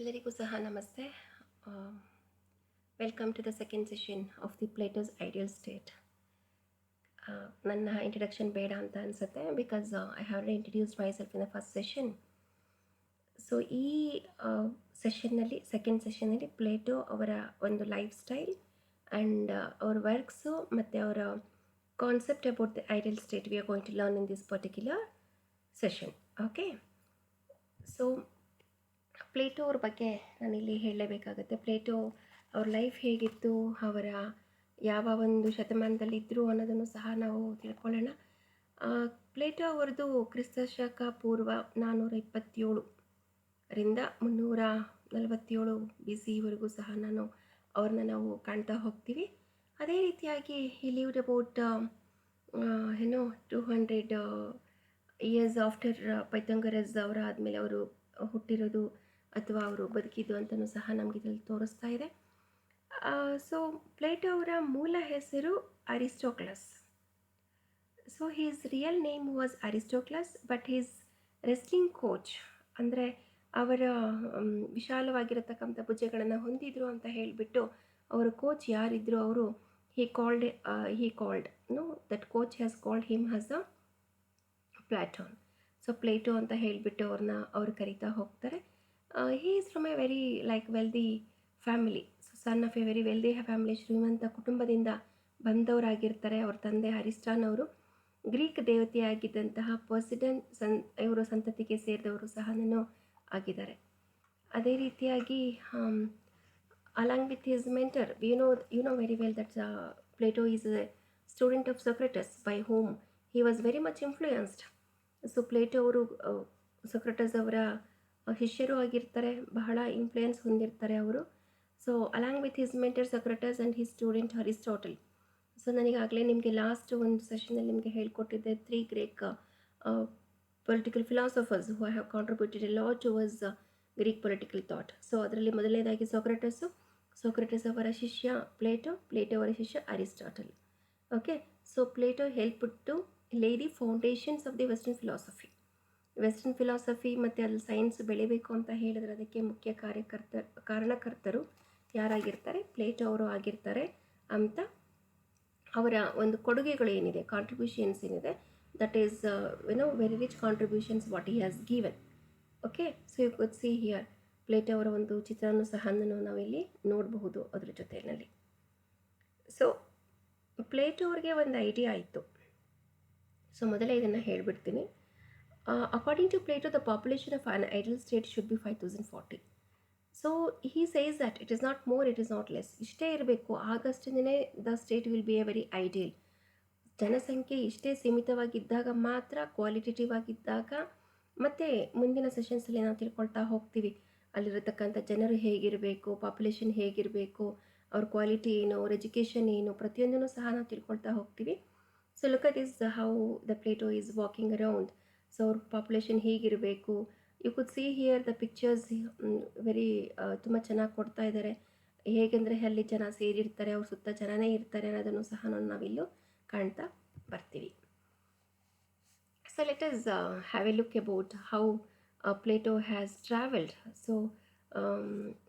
ಎಲ್ಲರಿಗೂ ಸಹ ನಮಸ್ತೆ. Welcome to the second session of the Plato's ideal state. ನನ್ನ ಇಂಟ್ರಡಕ್ಷನ್ ಬೇಡ ಅಂತ ಅನಿಸುತ್ತೆ, because I have introduced myself in the first session. So ಈ ಸೆಷನ್ನಲ್ಲಿ ಸೆಕೆಂಡ್ ಸೆಷನ್ನಲ್ಲಿ ಪ್ಲೇಟೋ ಅವರ ಒಂದು ಲೈಫ್ ಸ್ಟೈಲ್ ಆ್ಯಂಡ್ ಅವರ ವರ್ಕ್ಸು ಮತ್ತು ಅವರ concept about the ideal state we are going to learn in this particular session. Okay, so Plato ಅವ್ರ ಬಗ್ಗೆ ನಾನಿಲ್ಲಿ ಹೇಳಲೇಬೇಕಾಗತ್ತೆ. ಪ್ಲೇಟೋ ಅವ್ರ ಲೈಫ್ ಹೇಗಿತ್ತು, ಅವರ ಯಾವ ಒಂದು ಶತಮಾನದಲ್ಲಿದ್ದರು ಅನ್ನೋದನ್ನು ಸಹ ನಾವು ತಿಳ್ಕೊಳ್ಳೋಣ. ಪ್ಲೇಟೋ ಅವರದು ಕ್ರಿಸ್ತಶಕ ಪೂರ್ವ 427 ರಿಂದ 347 BC ಸಹ ಅವ್ರನ್ನ ನಾವು ಕಾಣ್ತಾ ಹೋಗ್ತೀವಿ. ಅದೇ ರೀತಿಯಾಗಿ ಹಿ lived about 200 years after Pythagoras ಅವರ ಆದಮೇಲೆ ಅವರು ಹುಟ್ಟಿರೋದು ಅಥವಾ ಅವರು ಬದುಕಿದ್ದು ಅಂತಲೂ ಸಹ ನಮಗೆ ಇದರಲ್ಲಿ ತೋರಿಸ್ತಾ ಇದೆ. ಸೊ ಪ್ಲೇಟೋ ಅವರ ಮೂಲ ಹೆಸರು Aristocles. So his real name was Aristocles, but his wrestling coach, ಅಂದರೆ ಅವರ ವಿಶಾಲವಾಗಿರತಕ್ಕಂಥ ಭುಜಗಳನ್ನು ಹೊಂದಿದ್ರು ಅಂತ ಹೇಳಿಬಿಟ್ಟು ಅವರ ಕೋಚ್ ಯಾರಿದ್ರು ಅವರು he called that coach has called him as a Platon. So Plato ಅಂತ ಹೇಳಿಬಿಟ್ಟು ಅವ್ರು ಕರೀತಾ ಹೋಗ್ತಾರೆ. he is from a very wealthy family. So son of A very wealthy family, ಶ್ರೀಮಂತ ಕುಟುಂಬದಿಂದ ಬಂದವರಾಗಿರ್ತಾರೆ. ಅವ್ರ ತಂದೆ ಅರಿಸ್ಟಾನ್ ಅವರು ಗ್ರೀಕ್ ದೇವತೆಯಾಗಿದ್ದಂತಹ ಪೊಸಿಡನ್ ಇವರು ಸಂತತಿಗೆ ಸೇರಿದವರು ಸಹ ಆಗಿದ್ದಾರೆ. ಅದೇ ರೀತಿಯಾಗಿ along with his mentor, you know very well that Plato is a student of Socrates, by whom he was very much influenced. So Plato ಅವರು ಸೊಕ್ರಟಸ್ ಅವರ ಶಿಷ್ಯರು ಆಗಿರ್ತಾರೆ, ಬಹಳ ಇನ್ಫ್ಲುಯೆನ್ಸ್ ಹೊಂದಿರ್ತಾರೆ ಅವರು. So along with his mentor Socrates and his student Aristotle. So ನನಗಾಗಲೇ ನಿಮಗೆ last ಒಂದು ಸೆಷನಲ್ಲಿ ನಿಮಗೆ ಹೇಳ್ಕೊಟ್ಟಿದ್ದೆ 3 Greek political philosophers who have contributed a lot towards Greek political thought. So ಅದರಲ್ಲಿ ಮೊದಲನೇದಾಗಿ ಸೊಕ್ರಟಸ್ ಅವರ ಶಿಷ್ಯ ಪ್ಲೇಟೋ ಅವರ ಶಿಷ್ಯ Aristotle. Okay, so Plato help to lay the foundations of the western philosophy ಮತ್ತು ಅಲ್ಲಿ ಸೈನ್ಸ್ ಬೆಳಿಬೇಕು ಅಂತ ಹೇಳಿದ್ರೆ ಅದಕ್ಕೆ ಮುಖ್ಯ ಕಾರಣಕರ್ತರು ಯಾರಾಗಿರ್ತಾರೆ, ಪ್ಲೇಟೋ ಅವರು ಆಗಿರ್ತಾರೆ ಅಂತ. ಅವರ ಒಂದು ಕೊಡುಗೆಗಳು ಏನಿದೆ, ಕಾಂಟ್ರಿಬ್ಯೂಷನ್ಸ್ ಏನಿದೆ, that is very rich contributions what he has given. Okay, so you could see here Plato ಅವರ ಒಂದು ಚಿತ್ರನೂ ಸಹ ನಾವಿಲ್ಲಿ ನೋಡಬಹುದು ಅದರ ಜೊತೆಯಲ್ಲಿ. ಸೊ ಪ್ಲೇಟೋ ಅವ್ರಿಗೆ ಒಂದು ಐಡಿಯಾ ಇತ್ತು. ಸೊ ಮೊದಲೇ ಇದನ್ನು ಹೇಳಿಬಿಡ್ತೀನಿ. According to Plato, the population of an ideal state should be 5040. So he says that it is not more, it is not less. ಇಷ್ಟೇ ಇರಬೇಕು, ಆಗಷ್ಟೇ the state will be a very ideal. ಜನಸಂಖ್ಯೆ ಇಷ್ಟೇ ಸೀಮಿತವಾಗಿದ್ದಾಗ ಮಾತ್ರ, qualitative ಆಗಿದ್ದಾಗ, ಮತ್ತು ಮುಂದಿನ ಸೆಷನ್ಸಲ್ಲಿ ನಾವು ತಿಳ್ಕೊಳ್ತಾ ಹೋಗ್ತೀವಿ ಅಲ್ಲಿರತಕ್ಕಂಥ ಜನರು ಹೇಗಿರಬೇಕು, ಪಾಪ್ಯುಲೇಷನ್ ಹೇಗಿರಬೇಕು, ಅವ್ರ ಕ್ವಾಲಿಟಿ ಏನು, ಅವ್ರ ಎಜುಕೇಷನ್ ಏನು, ಪ್ರತಿಯೊಂದನ್ನು ಸಹ ನಾವು ತಿಳ್ಕೊಳ್ತಾ ಹೋಗ್ತೀವಿ. So look at is how the Plato is walking around. So ಅವ್ರ ಪಾಪ್ಯುಲೇಷನ್ ಹೇಗಿರಬೇಕು, you could see here the pictures very ತುಂಬ ಚೆನ್ನಾಗಿ ಕೊಡ್ತಾ ಇದ್ದಾರೆ. ಹೇಗೆಂದರೆ ಅಲ್ಲಿ ಜನ ಸೇರಿರ್ತಾರೆ, ಅವ್ರ ಸುತ್ತ ಜನನೇ ಇರ್ತಾರೆ ಅನ್ನೋದನ್ನು ಸಹ ನಾವಿಲ್ಲೂ ಕಾಣ್ತಾ ಬರ್ತೀವಿ. So let us have a look about how Plato has traveled. So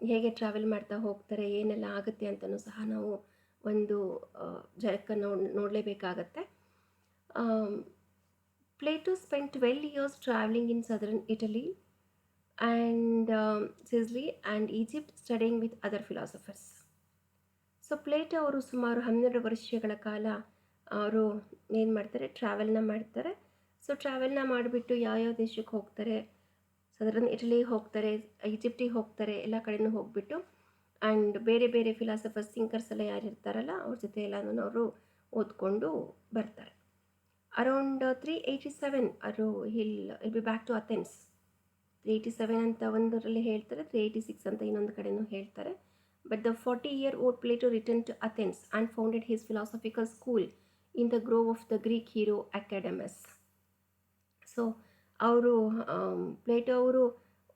ಹೇಗೆ ಟ್ರಾವೆಲ್ ಮಾಡ್ತಾ ಹೋಗ್ತಾರೆ, ಏನೆಲ್ಲ ಆಗುತ್ತೆ ಅಂತಲೂ ಸಹ ನಾವು ಒಂದು ಜಗಕ್ಕನ್ನು ನೋಡಲೇಬೇಕಾಗತ್ತೆ. Plato spent 12 years traveling in southern Italy and Sicily and Egypt, studying with other philosophers. So Plato ಅವರು ಸುಮಾರು 12 ವರ್ಷಗಳ ಕಾಲ ಅವರು ಏನು ಮಾಡ್ತಾರೆ, ಟ್ರಾವೆಲ್ನ ಮಾಡ್ತಾರೆ. ಸೊ ಟ್ರಾವೆಲ್ನ ಮಾಡಿಬಿಟ್ಟು ಯಾವ್ಯಾವ ದೇಶಕ್ಕೆ ಹೋಗ್ತಾರೆ, ಸದರನ್ ಇಟಲಿಗೆ ಹೋಗ್ತಾರೆ, ಈಜಿಪ್ಟಿಗೆ ಹೋಗ್ತಾರೆ, ಎಲ್ಲ ಕಡೆಯೂ ಹೋಗಿಬಿಟ್ಟು ಆ್ಯಂಡ್ ಬೇರೆ ಬೇರೆ ಫಿಲಾಸಫರ್ಸ್, ಥಿಂಕರ್ಸ್ ಎಲ್ಲ ಯಾರು ಇರ್ತಾರಲ್ಲ ಅವ್ರ ಜೊತೆ ಎಲ್ಲನೂ ಅವರು ಓದ್ಕೊಂಡು ಬರ್ತಾರೆ. ಅರೌಂಡ್ 387 ಅವರು he'll be back to Athens. 387 ಅಂತ ಒಂದರಲ್ಲಿ ಹೇಳ್ತಾರೆ, 386 ಅಂತ ಇನ್ನೊಂದು ಕಡೆಯೂ ಹೇಳ್ತಾರೆ. But the 40-year-old Plato returned to Athens and founded his philosophical school in the grove of the Greek hero Academus. So ಅವರು ಪ್ಲೇಟೋ ಅವರು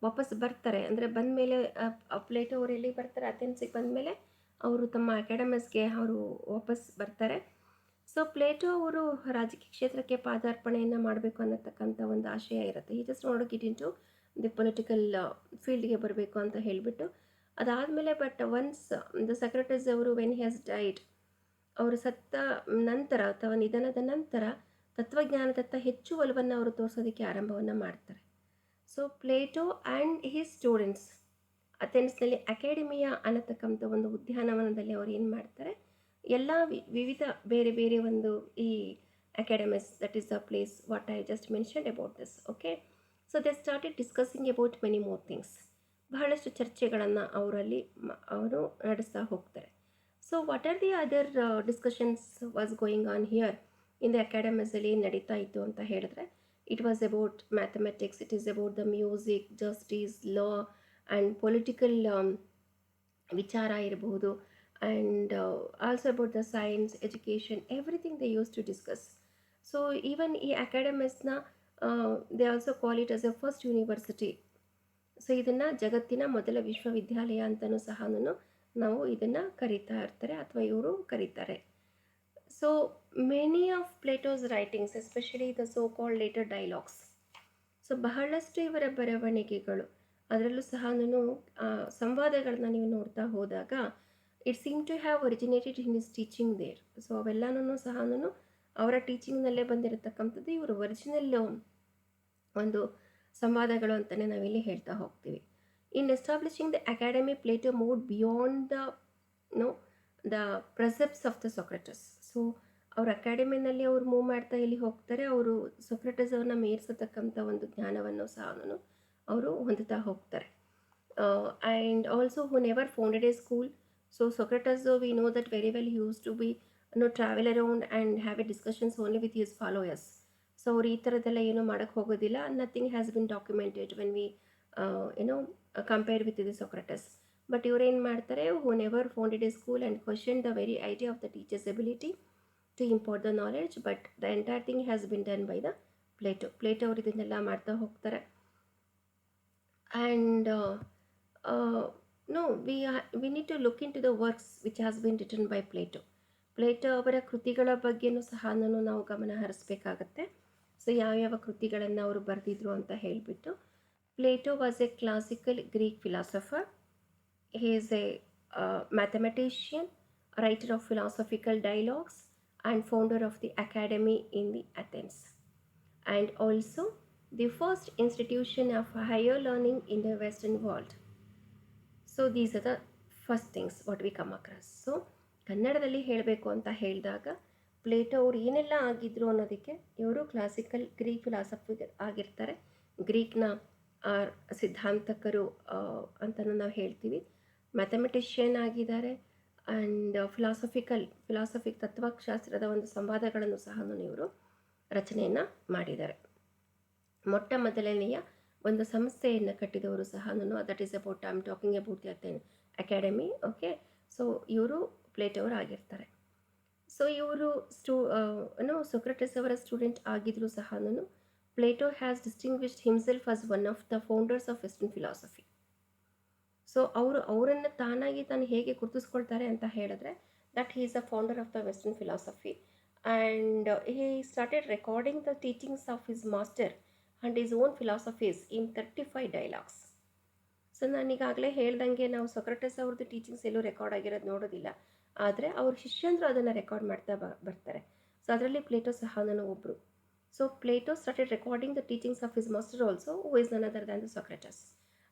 ವಾಪಸ್ ಬರ್ತಾರೆ, ಅಂದರೆ ಬಂದಮೇಲೆ ಪ್ಲೇಟೋ ಅವರು ಎಲ್ಲಿಗೆ ಬರ್ತಾರೆ, ಅಥೆನ್ಸಿಗೆ ಬಂದಮೇಲೆ ಅವರು ತಮ್ಮ ಅಕಾಡೆಮಸ್ಗೆ ಅವರು ವಾಪಸ್ ಬರ್ತಾರೆ. ಸೊ ಪ್ಲೇಟೋ ಅವರು ರಾಜಕೀಯ ಕ್ಷೇತ್ರಕ್ಕೆ ಪಾದಾರ್ಪಣೆಯನ್ನು ಮಾಡಬೇಕು ಅನ್ನತಕ್ಕಂಥ ಒಂದು ಆಶಯ ಇರುತ್ತೆ. ಈ just want to get into the political ಫೀಲ್ಡ್ಗೆ ಬರಬೇಕು ಅಂತ ಹೇಳಿಬಿಟ್ಟು ಅದಾದಮೇಲೆ ಬಟ್ ಒನ್ಸ್ ದ ಸಕ್ರೆಟರೀಸ್ ಅವರು ವೆನ್ ಹಿ ಹ್ಯಾಸ್ ಡೈಡ್, ಅವರು ಸತ್ತ ನಂತರ ಅಥವಾ ನಿಧನದ ನಂತರ ತತ್ವಜ್ಞಾನದತ್ತ ಹೆಚ್ಚು ಒಲವನ್ನು ಅವರು ತೋರಿಸೋದಕ್ಕೆ ಆರಂಭವನ್ನು ಮಾಡ್ತಾರೆ. So Plato and his students ಅಥೆನ್ಸ್ನಲ್ಲಿ ಅಕಾಡೆಮಿಯಾ ಅನ್ನತಕ್ಕಂಥ ಒಂದು ಉದ್ಯಾನವನದಲ್ಲಿ ಅವರು ಏನು ಮಾಡ್ತಾರೆ, ಎಲ್ಲ ವಿವಿಧ ಬೇರೆ ಬೇರೆ ಒಂದು ಈ academies, that is the place what I just mentioned about this. Okay, so they started discussing about many more things. ಬಹಳಷ್ಟು ಚರ್ಚೆಗಳನ್ನು ಅವರಲ್ಲಿ ಅವರು ನಡೆಸ್ತಾ ಹೋಗ್ತಾರೆ. So what are the other discussions was going on here in the ಅಕಾಡೆಮಿಸಲ್ಲಿ ಏನು ನಡೀತಾ ಇತ್ತು ಅಂತ ಹೇಳಿದ್ರೆ, it was about mathematics, it is about the music, justice, law and political ವಿಚಾರ ಇರಬಹುದು, and also about the science, education, everything they use to discuss. So even ಈ ಅಕಾಡೆಮಿಸ್ನ they also call it as a first university. So ಇದನ್ನು ಜಗತ್ತಿನ ಮೊದಲ ವಿಶ್ವವಿದ್ಯಾಲಯ ಅಂತಲೂ ಸಹ ನಾವು ಇದನ್ನು ಕರೀತಾ ಇರ್ತಾರೆ ಅಥವಾ ಇವರು ಕರೀತಾರೆ. So many of Plato's writings, especially the so called later dialogues, so ಬಹಳಷ್ಟು ಇವರ ಬರವಣಿಗೆಗಳು, ಅದರಲ್ಲೂ ಸಹ ಸಂವಾದಗಳನ್ನ ನೀವು ನೋಡ್ತಾ ಹೋದಾಗ it seem to have originated in his teaching there. So ಅವೆಲ್ಲನೂ ಸಹ ಅವರ ಟೀಚಿಂಗ್ನಲ್ಲೇ ಬಂದಿರತಕ್ಕಂಥದ್ದು ಇವರು ಒರಿಜಿನಲ್ ಒಂದು ಸಂವಾದಗಳು ಅಂತಲೇ ನಾವಿಲ್ಲಿ ಹೇಳ್ತಾ ಹೋಗ್ತೀವಿ. In establishing the academy Plato moved beyond the precepts of the Socrates. So ಅವ್ರ ಅಕಾಡೆಮಿನಲ್ಲಿ ಅವರು ಮೂವ್ ಮಾಡ್ತಾ ಇಲ್ಲಿ ಹೋಗ್ತಾರೆ, ಅವರು ಸೊಕ್ರಟಸ್ ಅವ್ರನ್ನ ಮೀರಿಸತಕ್ಕಂಥ ಒಂದು ಜ್ಞಾನವನ್ನು ಸಹ ಅವರು ಹೊಂದುತ್ತಾ ಹೋಗ್ತಾರೆ. And also who never founded a school. So Socrates we know that very well used to be travel around and have a discussions only with his followers. So ಅವ್ರು ಈ ಥರದ್ದೆಲ್ಲ ಏನೂ ಮಾಡೋಕ್ಕೆ ಹೋಗೋದಿಲ್ಲ. Nothing has been documented when we compare with the Socrates. But ಇವರೇನು ಮಾಡ್ತಾರೆ, who never founded a school and question the very idea of the teachers ability to import the knowledge, but the entire thing has been done by the Plato. Plato ಅವರು ಇದನ್ನೆಲ್ಲ ಮಾಡ್ತಾ ಹೋಗ್ತಾರೆ. And we need to look into the works which has been written by Plato. Plato ಅವರ ಕೃತಿಗಳ ಬಗ್ಗೆಯೂ ಸಹ ನಾವು ಗಮನ ಹರಿಸಬೇಕಾಗತ್ತೆ. ಸೊ ಯಾವ್ಯಾವ ಕೃತಿಗಳನ್ನು ಅವರು ಬರೆದಿದ್ರು ಅಂತ ಹೇಳಿಬಿಟ್ಟು, Plato was A classical Greek philosopher. He is a mathematician, writer of philosophical dialogues, and founder of the academy in the Athens, and also the first institution of higher learning in the Western world. So these are the first things what we come across. So ಕನ್ನಡದಲ್ಲಿ ಹೇಳಬೇಕು ಅಂತ ಹೇಳಿದಾಗ Plato ಅವರು ಏನೆಲ್ಲ ಆಗಿದ್ರು ಅನ್ನೋದಕ್ಕೆ, ಇವರು classical Greek philosopher ಆಗಿರ್ತಾರೆ, ಗ್ರೀಕ್ನ ಸಿದ್ಧಾಂತಕರು ಅಂತಲೂ ನಾವು ಹೇಳ್ತೀವಿ. ಮ್ಯಾಥಮೆಟಿಷಿಯನ್ ಆಗಿದ್ದಾರೆ, ಆ್ಯಂಡ್ ಫಿಲಾಸಫಿಕ್ ತತ್ವಶಾಸ್ತ್ರದ ಒಂದು ಸಂವಾದಗಳನ್ನು ಸಹ ಇವರು ರಚನೆಯನ್ನು ಮಾಡಿದ್ದಾರೆ. ಮೊಟ್ಟ ಮೊದಲನೆಯ ಒಂದು ಸಂಸ್ಥೆಯನ್ನು ಕಟ್ಟಿದವರು ಸಹ that is about I am talking about the academy. Okay, so ಇವರು ಪ್ಲೇಟೋ ಅವರು ಆಗಿರ್ತಾರೆ. ಸೊ ಇವರು ಸೊಕ್ರಟಸ್ ಅವರ ಸ್ಟೂಡೆಂಟ್ ಆಗಿದ್ದರೂ ಸಹ Plato has distinguished himself as one of the founders of western philosophy. So ಅವರನ್ನು ತಾನು ಹೇಗೆ ಗುರುತಿಸ್ಕೊಳ್ತಾರೆ ಅಂತ ಹೇಳಿದ್ರೆ, that he is a founder of the western philosophy, and he started recording the teachings of his master and his own philosophies in 35 dialogues. So ನಾನೀಗಾಗಲೇ ಹೇಳ್ದಂಗೆ ನಾವು ಸೊಕ್ರಟಸ್ ಅವ್ರದ್ದು teachings ಎಲ್ಲೂ record ಆಗಿರೋದು ನೋಡೋದಿಲ್ಲ, ಆದರೆ ಅವ್ರ ಶಿಷ್ಯಂದರು ಅದನ್ನು ರೆಕಾರ್ಡ್ ಮಾಡ್ತಾ ಬರ್ತಾರೆ. ಸೊ ಅದರಲ್ಲಿ ಪ್ಲೇಟೋ ಸಹ ಒಬ್ಬರು. So Plato started recording the teachings of his master also, who is none other than the Socrates,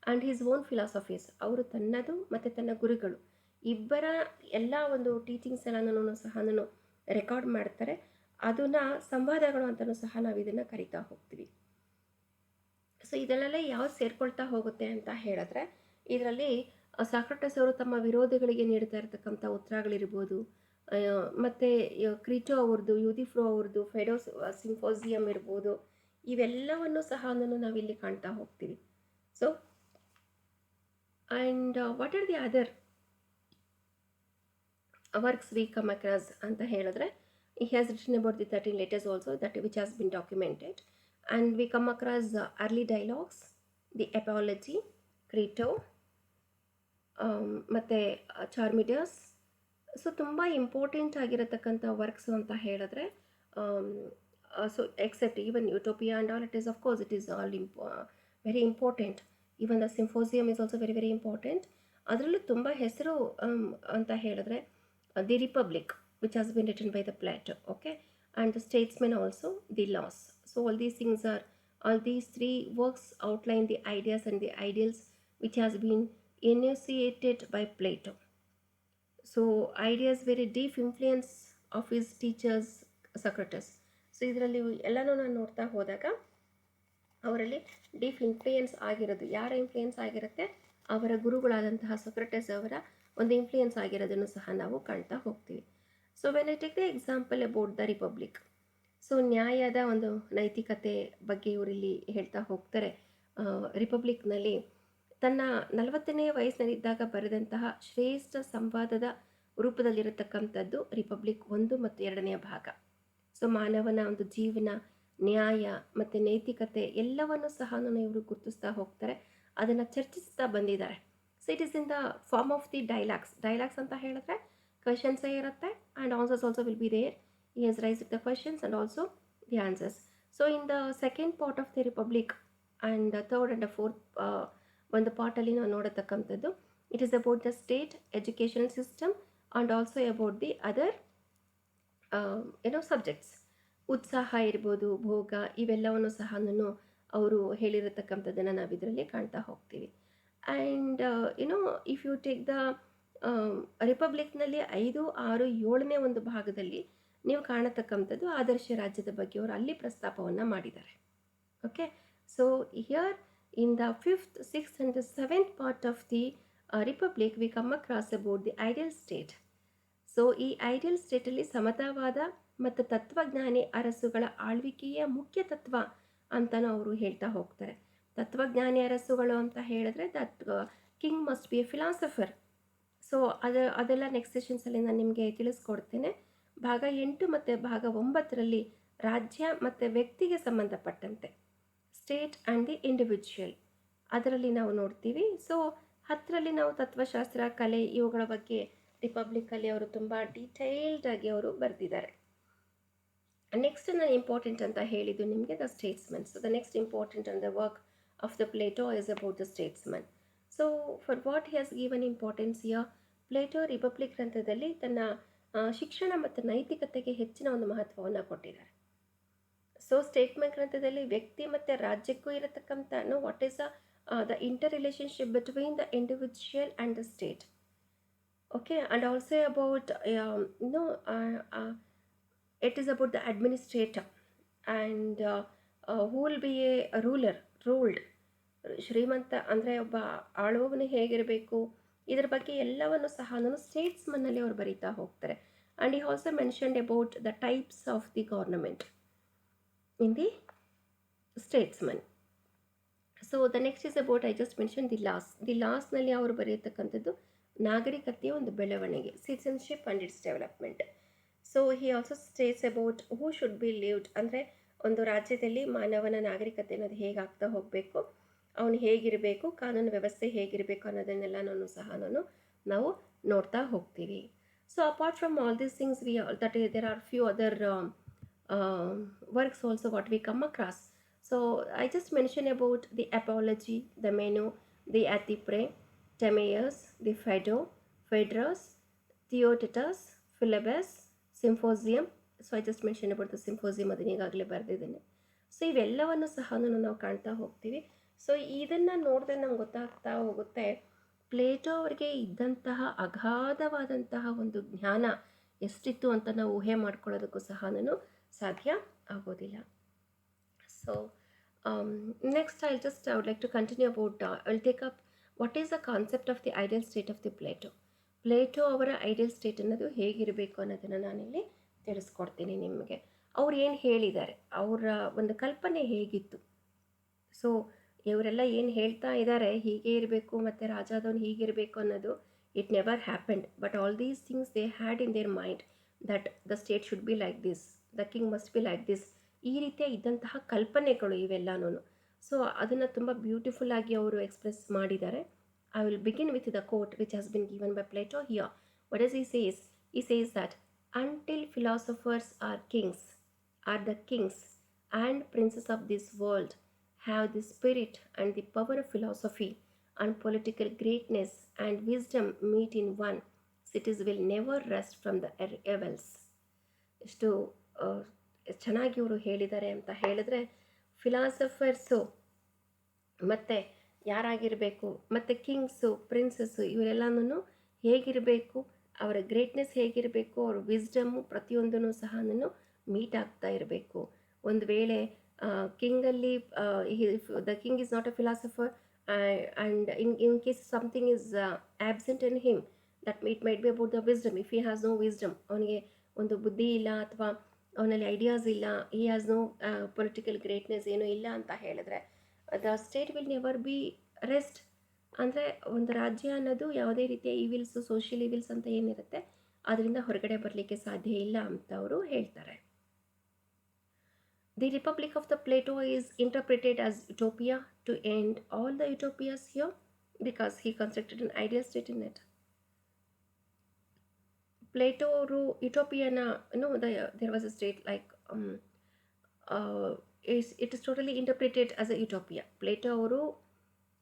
and his own philosophies. ಅವರು ತನ್ನದು ಮತ್ತು ತನ್ನ ಗುರುಗಳು ಇಬ್ಬರ ಎಲ್ಲ ಒಂದು ಟೀಚಿಂಗ್ಸ್ ಎಲ್ಲನೂ ಸಹ ರೆಕಾರ್ಡ್ ಮಾಡ್ತಾರೆ. ಅದನ್ನು ಸಂವಾದಗಳು ಅಂತಲೂ ಸಹ ನಾವು ಇದನ್ನು ಕರಿತಾ ಹೋಗ್ತೀವಿ. ಸೊ ಇದರಲ್ಲೇ ಯಾವ್ದು ಸೇರ್ಕೊಳ್ತಾ ಹೋಗುತ್ತೆ ಅಂತ ಹೇಳಿದ್ರೆ, ಇದರಲ್ಲಿ ಸಾಕ್ರಟಸ್ ಅವರು ತಮ್ಮ ವಿರೋಧಿಗಳಿಗೆ ನೀಡ್ತಾ ಇರತಕ್ಕಂಥ ಉತ್ತರಗಳಿರ್ಬೋದು, ಮತ್ತು ಕ್ರೀಟೋ ಅವ್ರದ್ದು, ಯೂದಿಫ್ರೋ ಅವ್ರದ್ದು ಫೆಡೋಸ್ ಸಿಂಫೋಸಿಯಮ್ ಇರ್ಬೋದು, ಇವೆಲ್ಲವನ್ನು ಸಹ ನಾವಿಲ್ಲಿ ಕಾಣ್ತಾ ಹೋಗ್ತೀವಿ. So and what are the other works V come across ಅಂತ ಹೇಳಿದ್ರೆ, he has written about the 13 letters also, that which has been documented, and we come across early dialogues, the apology, Crito, ಮತ್ತು Charmides. So ತುಂಬ important ಆಗಿರತಕ್ಕಂಥ works ಅಂತ ಹೇಳಿದ್ರೆ, so except even Utopia and all, it is of course it is all very important. Even the Symposium is also very very important. ಅದರಲ್ಲೂ ತುಂಬ ಹೆಸರು ಅಂತ ಹೇಳಿದ್ರೆ the Republic which has been written by the Plato, okay, and the statesmen also the Laws. So all these things are, all these three works outline the ideas and the ideals which has been enunciated by Plato. So ideas very deep influence of his teachers Socrates. So ಇದರಲ್ಲಿ ಎಲ್ಲನೂ ನಾನು ನೋಡ್ತಾ ಹೋದಾಗ ಅವರಲ್ಲಿ deep influence ಆಗಿರೋದು, ಯಾರ influence ಆಗಿರುತ್ತೆ, ಅವರ ಗುರುಗಳಾದಂತಹ ಸೊಕ್ರಟಸ್ ಅವರ ಒಂದು ಇನ್ಫ್ಲೂಯೆನ್ಸ್ ಆಗಿರೋದನ್ನು ಸಹ ನಾವು ಕಾಣ್ತಾ ಹೋಗ್ತೀವಿ. So when I take the example about the republic, so ನ್ಯಾಯದ ಒಂದು ನೈತಿಕತೆ ಬಗ್ಗೆ ಇವರಿಲ್ಲಿ ಹೇಳ್ತಾ ಹೋಗ್ತಾರೆ. ರಿಪಬ್ಲಿಕ್ನಲ್ಲಿ ತನ್ನ 40ನೇ ವಯಸ್ಸಿನಲ್ಲಿದ್ದಾಗ ಬರೆದಂತಹ ಶ್ರೇಷ್ಠ ಸಂವಾದದ ರೂಪದಲ್ಲಿರತಕ್ಕಂಥದ್ದು ರಿಪಬ್ಲಿಕ್ 1 ಮತ್ತು 2ನೇ ಭಾಗ. ಸೊ ಮಾನವನ ಒಂದು ಜೀವನ, ನ್ಯಾಯ ಮತ್ತು ನೈತಿಕತೆ ಎಲ್ಲವನ್ನು ಸಹ ಇವರು ಗುರುತಿಸ್ತಾ ಹೋಗ್ತಾರೆ, ಅದನ್ನು ಚರ್ಚಿಸ್ತಾ ಬಂದಿದ್ದಾರೆ. So it is in the form of the dialogues ಅಂತ ಹೇಳಿದ್ರೆ ಕ್ವೆಶನ್ಸೇ ಇರುತ್ತೆ, and answers also will be there. He has raised the questions and also the answers. So in the second part of the Republic and the third and the fourth ಒಂದು ಪಾರ್ಟಲ್ಲಿ ನಾವು ನೋಡತಕ್ಕಂಥದ್ದು, it is about the state educational system and also about the other subjects. ಉತ್ಸಾಹ ಇರ್ಬೋದು, ಭೋಗ, ಇವೆಲ್ಲವನ್ನು ಸಹ ಅವರು ಹೇಳಿರತಕ್ಕಂಥದ್ದನ್ನು ನಾವು ಇದರಲ್ಲಿ ಕಾಣ್ತಾ ಹೋಗ್ತೀವಿ. And if you take the ರಿಪಬ್ಲಿಕ್ನಲ್ಲಿ 5, 6, 7ನೇ ಒಂದು ಭಾಗದಲ್ಲಿ ನೀವು ಕಾಣತಕ್ಕಂಥದ್ದು ಆದರ್ಶ ರಾಜ್ಯದ ಬಗ್ಗೆ ಅವರು ಅಲ್ಲಿ ಪ್ರಸ್ತಾಪವನ್ನು ಮಾಡಿದ್ದಾರೆ. Okay, so here in the 5th, 6th and the 7th part of the Republic we come across about the ideal state. So ಈ ಐಡಿಯಲ್ ಸ್ಟೇಟಲ್ಲಿ ಸಮತಾವಾದ ಮತ್ತು ತತ್ವಜ್ಞಾನಿ ಅರಸುಗಳ ಆಳ್ವಿಕೆಯ ಮುಖ್ಯ ತತ್ವ ಅಂತಲೂ ಅವರು ಹೇಳ್ತಾ ಹೋಗ್ತಾರೆ. ತತ್ವಜ್ಞಾನಿ ಅರಸುಗಳು ಅಂತ ಹೇಳಿದ್ರೆ that king must be a philosopher. So ಅದೆಲ್ಲ ನೆಕ್ಸ್ಟ್ ಸೆಷನ್ಸಲ್ಲಿ ನಾನು ನಿಮಗೆ ತಿಳಿಸ್ಕೊಡ್ತೇನೆ. ಭಾಗ 8 ಮತ್ತು ಭಾಗ 9ರಲ್ಲಿ ರಾಜ್ಯ ಮತ್ತು ವ್ಯಕ್ತಿಗೆ ಸಂಬಂಧಪಟ್ಟಂತೆ ಸ್ಟೇಟ್ ಆ್ಯಂಡ್ ದಿ ಇಂಡಿವಿಜುವಲ್ ಅದರಲ್ಲಿ ನಾವು ನೋಡ್ತೀವಿ. ಸೊ 10ರಲ್ಲಿ ನಾವು ತತ್ವಶಾಸ್ತ್ರ, ಕಲೆ, ಇವುಗಳ ಬಗ್ಗೆ ರಿಪಬ್ಲಿಕ್ಕಲ್ಲಿ ಅವರು ತುಂಬ ಡೀಟೇಲ್ಡಾಗಿ ಅವರು ಬರೆದಿದ್ದಾರೆ. ನೆಕ್ಸ್ಟ್ ನಾನು ಇಂಪಾರ್ಟೆಂಟ್ ಅಂತ ಹೇಳಿದ್ದು ನಿಮಗೆ the statesman. So the next important and the work of the Plato is about the statesman. So for what he has given importance here, Plato republic ಗ್ರಂಥದಲ್ಲಿ ತನ್ನ ಶಿಕ್ಷಣ ಮತ್ತು ನೈತಿಕತೆಗೆ ಹೆಚ್ಚಿನ ಒಂದು ಮಹತ್ವವನ್ನು ಕೊಟ್ಟಿದ್ದಾರೆ. ಸೊ ಸ್ಟೇಟ್ಮೆಂಟ್ ಗ್ರಂಥದಲ್ಲಿ ವ್ಯಕ್ತಿ ಮತ್ತು ರಾಜ್ಯಕ್ಕೂ ಇರತಕ್ಕಂಥ what is the inter relationship between the individual and the state. Okay, and also about it is about the administrator and who will be A ruled. ಶ್ರೀಮಂತ ಅಂದರೆ ಒಬ್ಬ ಆಳುವವನು ಹೇಗಿರಬೇಕು, ಇದರ ಬಗ್ಗೆ ಎಲ್ಲವನ್ನು ಸಹ ಸ್ಟೇಟ್ಸ್ಮನ್ನಲ್ಲಿ ಅವರು ಬರೀತಾ ಹೋಗ್ತಾರೆ. And he also mentioned about the types of the government in the statesman. So the next is about, I just mentioned the laws. The laws-ನಲ್ಲಿ ಅವರು ಬರೆಯತಕ್ಕಂಥದ್ದು ನಾಗರಿಕತೆಯ ಒಂದು ಬೆಳವಣಿಗೆ, citizenship and its development. So he also states about who should be lived, ಅಂದರೆ ಒಂದು ರಾಜ್ಯದಲ್ಲಿ ಮಾನವನ ನಾಗರಿಕತೆ ಅನ್ನೋದು ಹೇಗಾಗ್ತಾ ಹೋಗಬೇಕು, ಅವನು ಹೇಗಿರಬೇಕು, ಕಾನೂನು ವ್ಯವಸ್ಥೆ ಹೇಗಿರಬೇಕು ಅನ್ನೋದನ್ನೆಲ್ಲನೂ ಸಹ ನಾವು ನೋಡ್ತಾ ಹೋಗ್ತೀವಿ. So apart from all these things there are few other works also what we come across. So I just mentioned about the Apology, the Meno, the Athipre, Timaeus, the Phaedrus, Theotetus, Philebus, Symposium. So I just mentioned about the Symposium, ಅದನ್ನ ಈಗಾಗಲೇ ಬರೆದಿದ್ದೇನೆ. So ಇವೆಲ್ಲವನ್ನು ಸಹ ನಾವು ಕಾಣ್ತಾ ಹೋಗ್ತೀವಿ. So ಇದನ್ನು ನೋಡಿದ್ರೆ ನಮ್ಗೆ ಗೊತ್ತಾಗ್ತಾ ಹೋಗುತ್ತೆ ಪ್ಲೇಟೋ ಅವರಿಗೆ ಇದ್ದಂತಹ ಅಗಾಧವಾದಂತಹ ಒಂದು ಜ್ಞಾನ ಎಷ್ಟಿತ್ತು ಅಂತ ನಾವು ಊಹೆ ಮಾಡ್ಕೊಳ್ಳೋದಕ್ಕೂ ಸಹ ಸಾಧ್ಯ ಆಗೋದಿಲ್ಲ. So next I would like to continue about I'll take up what is the concept of the ideal state of the Plato ಅವರ ಐಡಿಯಲ್ ಸ್ಟೇಟ್ ಅನ್ನೋದು ಹೇಗಿರಬೇಕು ಅನ್ನೋದನ್ನು ನಾನಿಲ್ಲಿ ತಿಳಿಸ್ಕೊಡ್ತೀನಿ ನಿಮಗೆ. ಅವ್ರು ಏನು ಹೇಳಿದ್ದಾರೆ, ಅವರ ಒಂದು ಕಲ್ಪನೆ ಹೇಗಿತ್ತು. ಸೊ ಇವರೆಲ್ಲ ಏನು ಹೇಳ್ತಾ ಇದ್ದಾರೆ, ಹೀಗೆ ಇರಬೇಕು ಮತ್ತು ರಾಜಾದವನು ಹೀಗಿರಬೇಕು ಅನ್ನೋದು, it never happened. But all these things they had in their mind that the state should be like this, the king must be like this. ಈ ರೀತಿಯ ಇದ್ದಂತಹ ಕಲ್ಪನೆಗಳು ಇವೆಲ್ಲನೂ. ಸೊ ಅದನ್ನು ತುಂಬ ಬ್ಯೂಟಿಫುಲ್ಲಾಗಿ ಅವರು ಎಕ್ಸ್ಪ್ರೆಸ್ ಮಾಡಿದ್ದಾರೆ. I will begin with the quote which has been given by Plato here. What does he says? He says that until philosophers are the kings and princes of this world have the spirit and the power of philosophy and political greatness and wisdom meet in one, cities will never rest from the evils. ಎಷ್ಟು ಆ, ಚೆನ್ನಾಗಿ ಇವರು ಹೇಳಿದ್ದಾರೆ ಅಂತ ಹೇಳಿದ್ರೆ, philosophers ಮತ್ತು ಯಾರಾಗಿರಬೇಕು, ಮತ್ತು Kings ಪ್ರಿನ್ಸಸ್ಸು ಇವರೆಲ್ಲನೂ ಹೇಗಿರಬೇಕು, ಅವರ ಗ್ರೇಟ್ನೆಸ್ ಹೇಗಿರಬೇಕು, ಅವ್ರ ವಿಸ್ಡಮ್ಮು ಪ್ರತಿಯೊಂದೂ ಸಹ ಮೀಟ್ ಆಗ್ತಾ ಇರಬೇಕು. ಒಂದು ವೇಳೆ ಕಿಂಗಲ್ಲಿ the king is not a philosopher and in case something is absent in him, that it might be about the wisdom. If he has no wisdom, ಅವನಿಗೆ ಒಂದು ಬುದ್ಧಿ ಇಲ್ಲ ಅಥವಾ ಅವನಲ್ಲಿ ಐಡಿಯಾಸ್ ಇಲ್ಲ, he has no political greatness ಏನೂ ಇಲ್ಲ ಅಂತ ಹೇಳಿದ್ರೆ, the state will never be rest. ಅಂದರೆ ಒಂದು ರಾಜ್ಯ ಅನ್ನೋದು ಯಾವುದೇ ರೀತಿಯ ಈವಿಲ್ಸು, ಸೋಷಿಯಲ್ ಈವಿಲ್ಸ್ ಅಂತ ಏನಿರುತ್ತೆ ಅದರಿಂದ ಹೊರಗಡೆ ಬರಲಿಕ್ಕೆ ಸಾಧ್ಯ ಇಲ್ಲ ಅಂತ ಅವರು ಹೇಳ್ತಾರೆ. The Republic of the Plato is interpreted as Utopia to end all the utopias here because he constructed an ideal state in it. Plato ಅವರು ಯುಟೋಪಿಯಾನ there was a state like it is totally interpreted as a utopia. Plato ಅವರು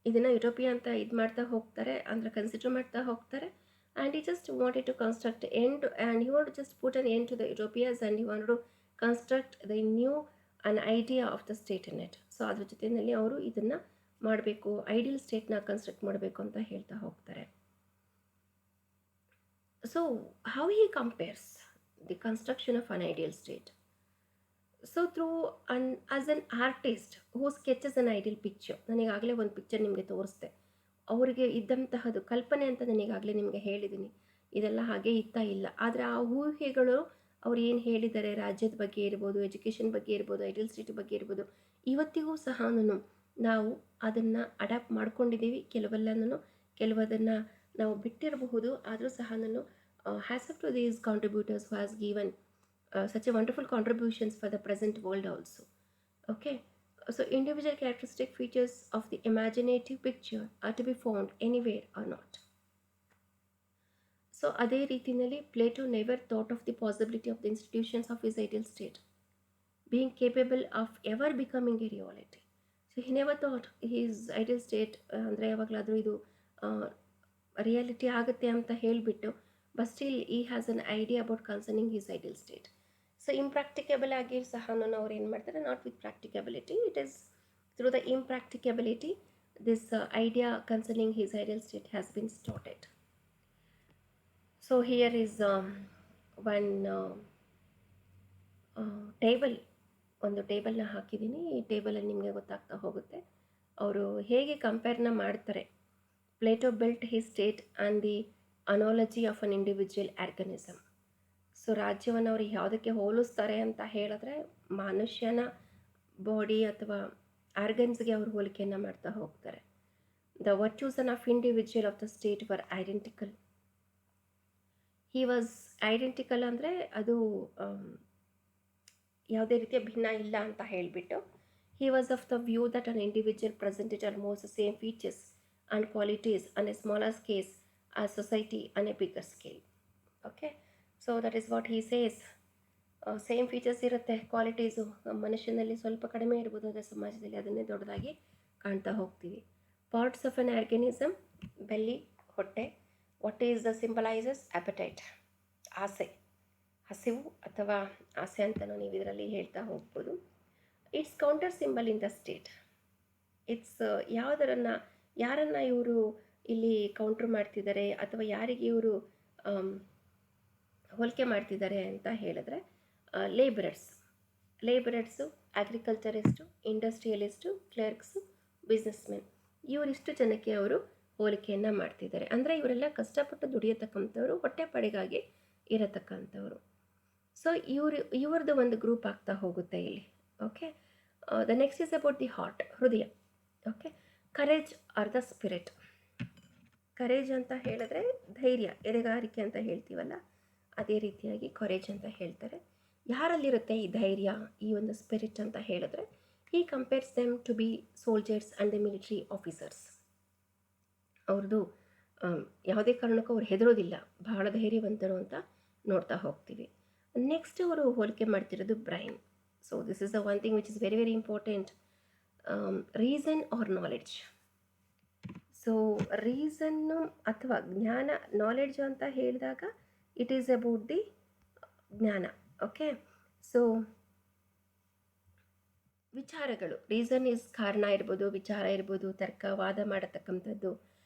ಇದನ್ನು utopia ಅಂತ ಇದು ಮಾಡ್ತಾ ಹೋಗ್ತಾರೆ, ಅಂದರೆ consider ಮಾಡ್ತಾ ಹೋಗ್ತಾರೆ. And he just wanted to construct end and he want just put an end to the utopias and he want to construct the new an idea of the state in it. So ಅದ್ರ ಜೊತೆಯಲ್ಲಿ ಅವರು ಇದನ್ನು ಮಾಡಬೇಕು, ideal ಸ್ಟೇಟ್ನ construct ಮಾಡಬೇಕು ಅಂತ ಹೇಳ್ತಾ ಹೋಗ್ತಾರೆ. So how he compares the construction of an ideal state? So through as an artist who sketches an ideal picture. ನನಗಾಗಲೇ ಒಂದು ಪಿಕ್ಚರ್ ನಿಮಗೆ ತೋರಿಸ್ದೆ, ಅವರಿಗೆ ಇದ್ದಂತಹದ್ದು ಕಲ್ಪನೆ ಅಂತ ನನಗಾಗಲೇ ನಿಮಗೆ ಹೇಳಿದ್ದೀನಿ. ಇದೆಲ್ಲ ಹಾಗೆ ಇಲ್ಲ, ಆದರೆ ಆ ಊಹೆಗಳು ಅವ್ರು ಏನು ಹೇಳಿದ್ದಾರೆ ರಾಜ್ಯದ ಬಗ್ಗೆ ಇರ್ಬೋದು, ಎಜುಕೇಷನ್ ಬಗ್ಗೆ ಇರ್ಬೋದು, ಐಡಿಯಲ್ ಸ್ಟೇಟ್ ಬಗ್ಗೆ ಇರ್ಬೋದು, ಇವತ್ತಿಗೂ ಸಹ ನಾವು ಅದನ್ನು ಅಡ್ಯಾಪ್ಟ್ ಮಾಡ್ಕೊಂಡಿದ್ದೀವಿ. ಕೆಲವದನ್ನು ನಾವು ಬಿಟ್ಟಿರಬಹುದು, ಆದರೂ ಸಹ has up to these contributors who has given such a wonderful contributions for the present world also. Okay, so individual characteristic features of the imaginative picture are to be found anywhere or not. So ಅದೇ ರೀತಿಯಲ್ಲಿ Plato never thought of the possibility of the institutions of his ideal state being capable of ever becoming a reality. So he never thought his ideal state ಅಂದರೆ ಯಾವಾಗಲಾದರೂ ಇದು reality ಆಗುತ್ತೆ ಅಂತ ಹೇಳಿಬಿಟ್ಟು, but still he has an idea about concerning his ideal state. So impracticable ಆಗಿ ಸಹ ಅವ್ರು ಏನು ಮಾಡ್ತಾರೆ, not with practicability, it is through the impracticability this idea concerning his ideal state has been started. So here is one table, ಒಂದು ಟೇಬಲ್ನ ಹಾಕಿದ್ದೀನಿ. ಈ ಟೇಬಲಲ್ಲಿ ನಿಮಗೆ ಗೊತ್ತಾಗ್ತಾ ಹೋಗುತ್ತೆ ಅವರು ಹೇಗೆ ಕಂಪೇರ್ನ ಮಾಡ್ತಾರೆ. Plato built his state on the analogy of an individual organism. So ರಾಜ್ಯವನ್ನು ಅವರು ಯಾವುದಕ್ಕೆ ಹೋಲಿಸ್ತಾರೆ ಅಂತ ಹೇಳಿದ್ರೆ, ಮನುಷ್ಯನ ಬಾಡಿ ಅಥವಾ ಆರ್ಗನ್ಸ್ಗೆ ಅವರು ಹೋಲಿಕೆಯನ್ನು ಮಾಡ್ತಾ ಹೋಗ್ತಾರೆ. The virtues of individual of the state var identical. He was identical ಅಂದರೆ ಅದು ಯಾವುದೇ ರೀತಿಯ ಭಿನ್ನ ಇಲ್ಲ ಅಂತ ಹೇಳಿಬಿಟ್ಟು, he was of the view that an individual presented almost the same features and qualities on A smaller scale as society on A bigger scale. Okay, so that is what he says. Same features ಇರುತ್ತೆ, qualities ಮನುಷ್ಯನಲ್ಲಿ ಸ್ವಲ್ಪ ಕಡಿಮೆ ಇರ್ಬೋದು, ಅದರ ಸಮಾಜದಲ್ಲಿ ಅದನ್ನೇ ದೊಡ್ಡದಾಗಿ ಕಾಣ್ತಾ ಹೋಗ್ತೀವಿ. Parts of an organism, belly, ಹೊಟ್ಟೆ. What is the symbolises? Appetite, ಆಸೆ, ಹಸಿವು ಅಥವಾ ಆಸೆ ಅಂತಲೂ ನೀವು ಇದರಲ್ಲಿ ಹೇಳ್ತಾ ಹೋಗ್ಬೋದು. It's counter symbol in the state. It's ಯಾರನ್ನು ಇವರು ಇಲ್ಲಿ ಕೌಂಟ್ರ್ ಮಾಡ್ತಿದ್ದಾರೆ ಅಥವಾ ಯಾರಿಗೆ ಇವರು ಹೋಲಿಕೆ ಮಾಡ್ತಿದ್ದಾರೆ ಅಂತ ಹೇಳಿದ್ರೆ, ಲೇಬರರ್ಸು, ಅಗ್ರಿಕಲ್ಚರಿಸ್ಟು, ಇಂಡಸ್ಟ್ರಿಯಲಿಸ್ಟು, ಕ್ಲರ್ಕ್ಸು, ಬಿಸ್ನೆಸ್ಮೆನ್, ಇವರಿಷ್ಟು ಜನಕ್ಕೆ ಅವರು ಹೋಲಿಕೆಯನ್ನು ಮಾಡ್ತಿದ್ದಾರೆ. ಅಂದರೆ ಇವರೆಲ್ಲ ಕಷ್ಟಪಟ್ಟು ದುಡಿಯತಕ್ಕಂಥವ್ರು, ಹೊಟ್ಟೆಪಾಡಿಗಾಗಿ ಇರತಕ್ಕಂಥವ್ರು. ಸೊ ಇವ್ರದ್ದು ಒಂದು ಗ್ರೂಪ್ ಆಗ್ತಾ ಹೋಗುತ್ತೆ ಇಲ್ಲಿ. Okay, the next is about the heart, ಹೃದಯ. Okay, courage or the spirit. Courage ಅಂತ ಹೇಳಿದ್ರೆ ಧೈರ್ಯ, ಎದೆಗಾರಿಕೆ ಅಂತ ಹೇಳ್ತೀವಲ್ಲ, ಅದೇ ರೀತಿಯಾಗಿ ಕರೇಜ್ ಅಂತ ಹೇಳ್ತಾರೆ. ಯಾರಲ್ಲಿರುತ್ತೆ ಈ ಧೈರ್ಯ, ಈ ಒಂದು ಸ್ಪಿರಿಟ್ ಅಂತ ಹೇಳಿದ್ರೆ, he compares them to be soldiers and the military officers. ಅವ್ರದ್ದು ಯಾವುದೇ ಕಾರಣಕ್ಕೂ ಅವ್ರು ಹೆದರೋದಿಲ್ಲ, ಬಹಳ ಧೈರ್ಯವಂತರು ಅಂತ ನೋಡ್ತಾ ಹೋಗ್ತೀವಿ. ನೆಕ್ಸ್ಟ್ ಅವರು ಹೋಲಿಕೆ ಮಾಡ್ತಿರೋದು brain. So this is the one thing which is very very important. Reason or knowledge. So ರೀಸನ್ನು ಅಥವಾ ಜ್ಞಾನ, ನಾಲೆಡ್ಜ್ ಅಂತ ಹೇಳಿದಾಗ ಇಟ್ ಈಸ್ ಅಬೌಟ್ ದಿ ಜ್ಞಾನ. ಓಕೆ, ಸೊ ವಿಚಾರಗಳು, ರೀಸನ್ ಈಸ್ ಕಾರಣ ಇರ್ಬೋದು, ವಿಚಾರ ಇರ್ಬೋದು, ತರ್ಕ ವಾದ ಮಾಡತಕ್ಕಂಥದ್ದು,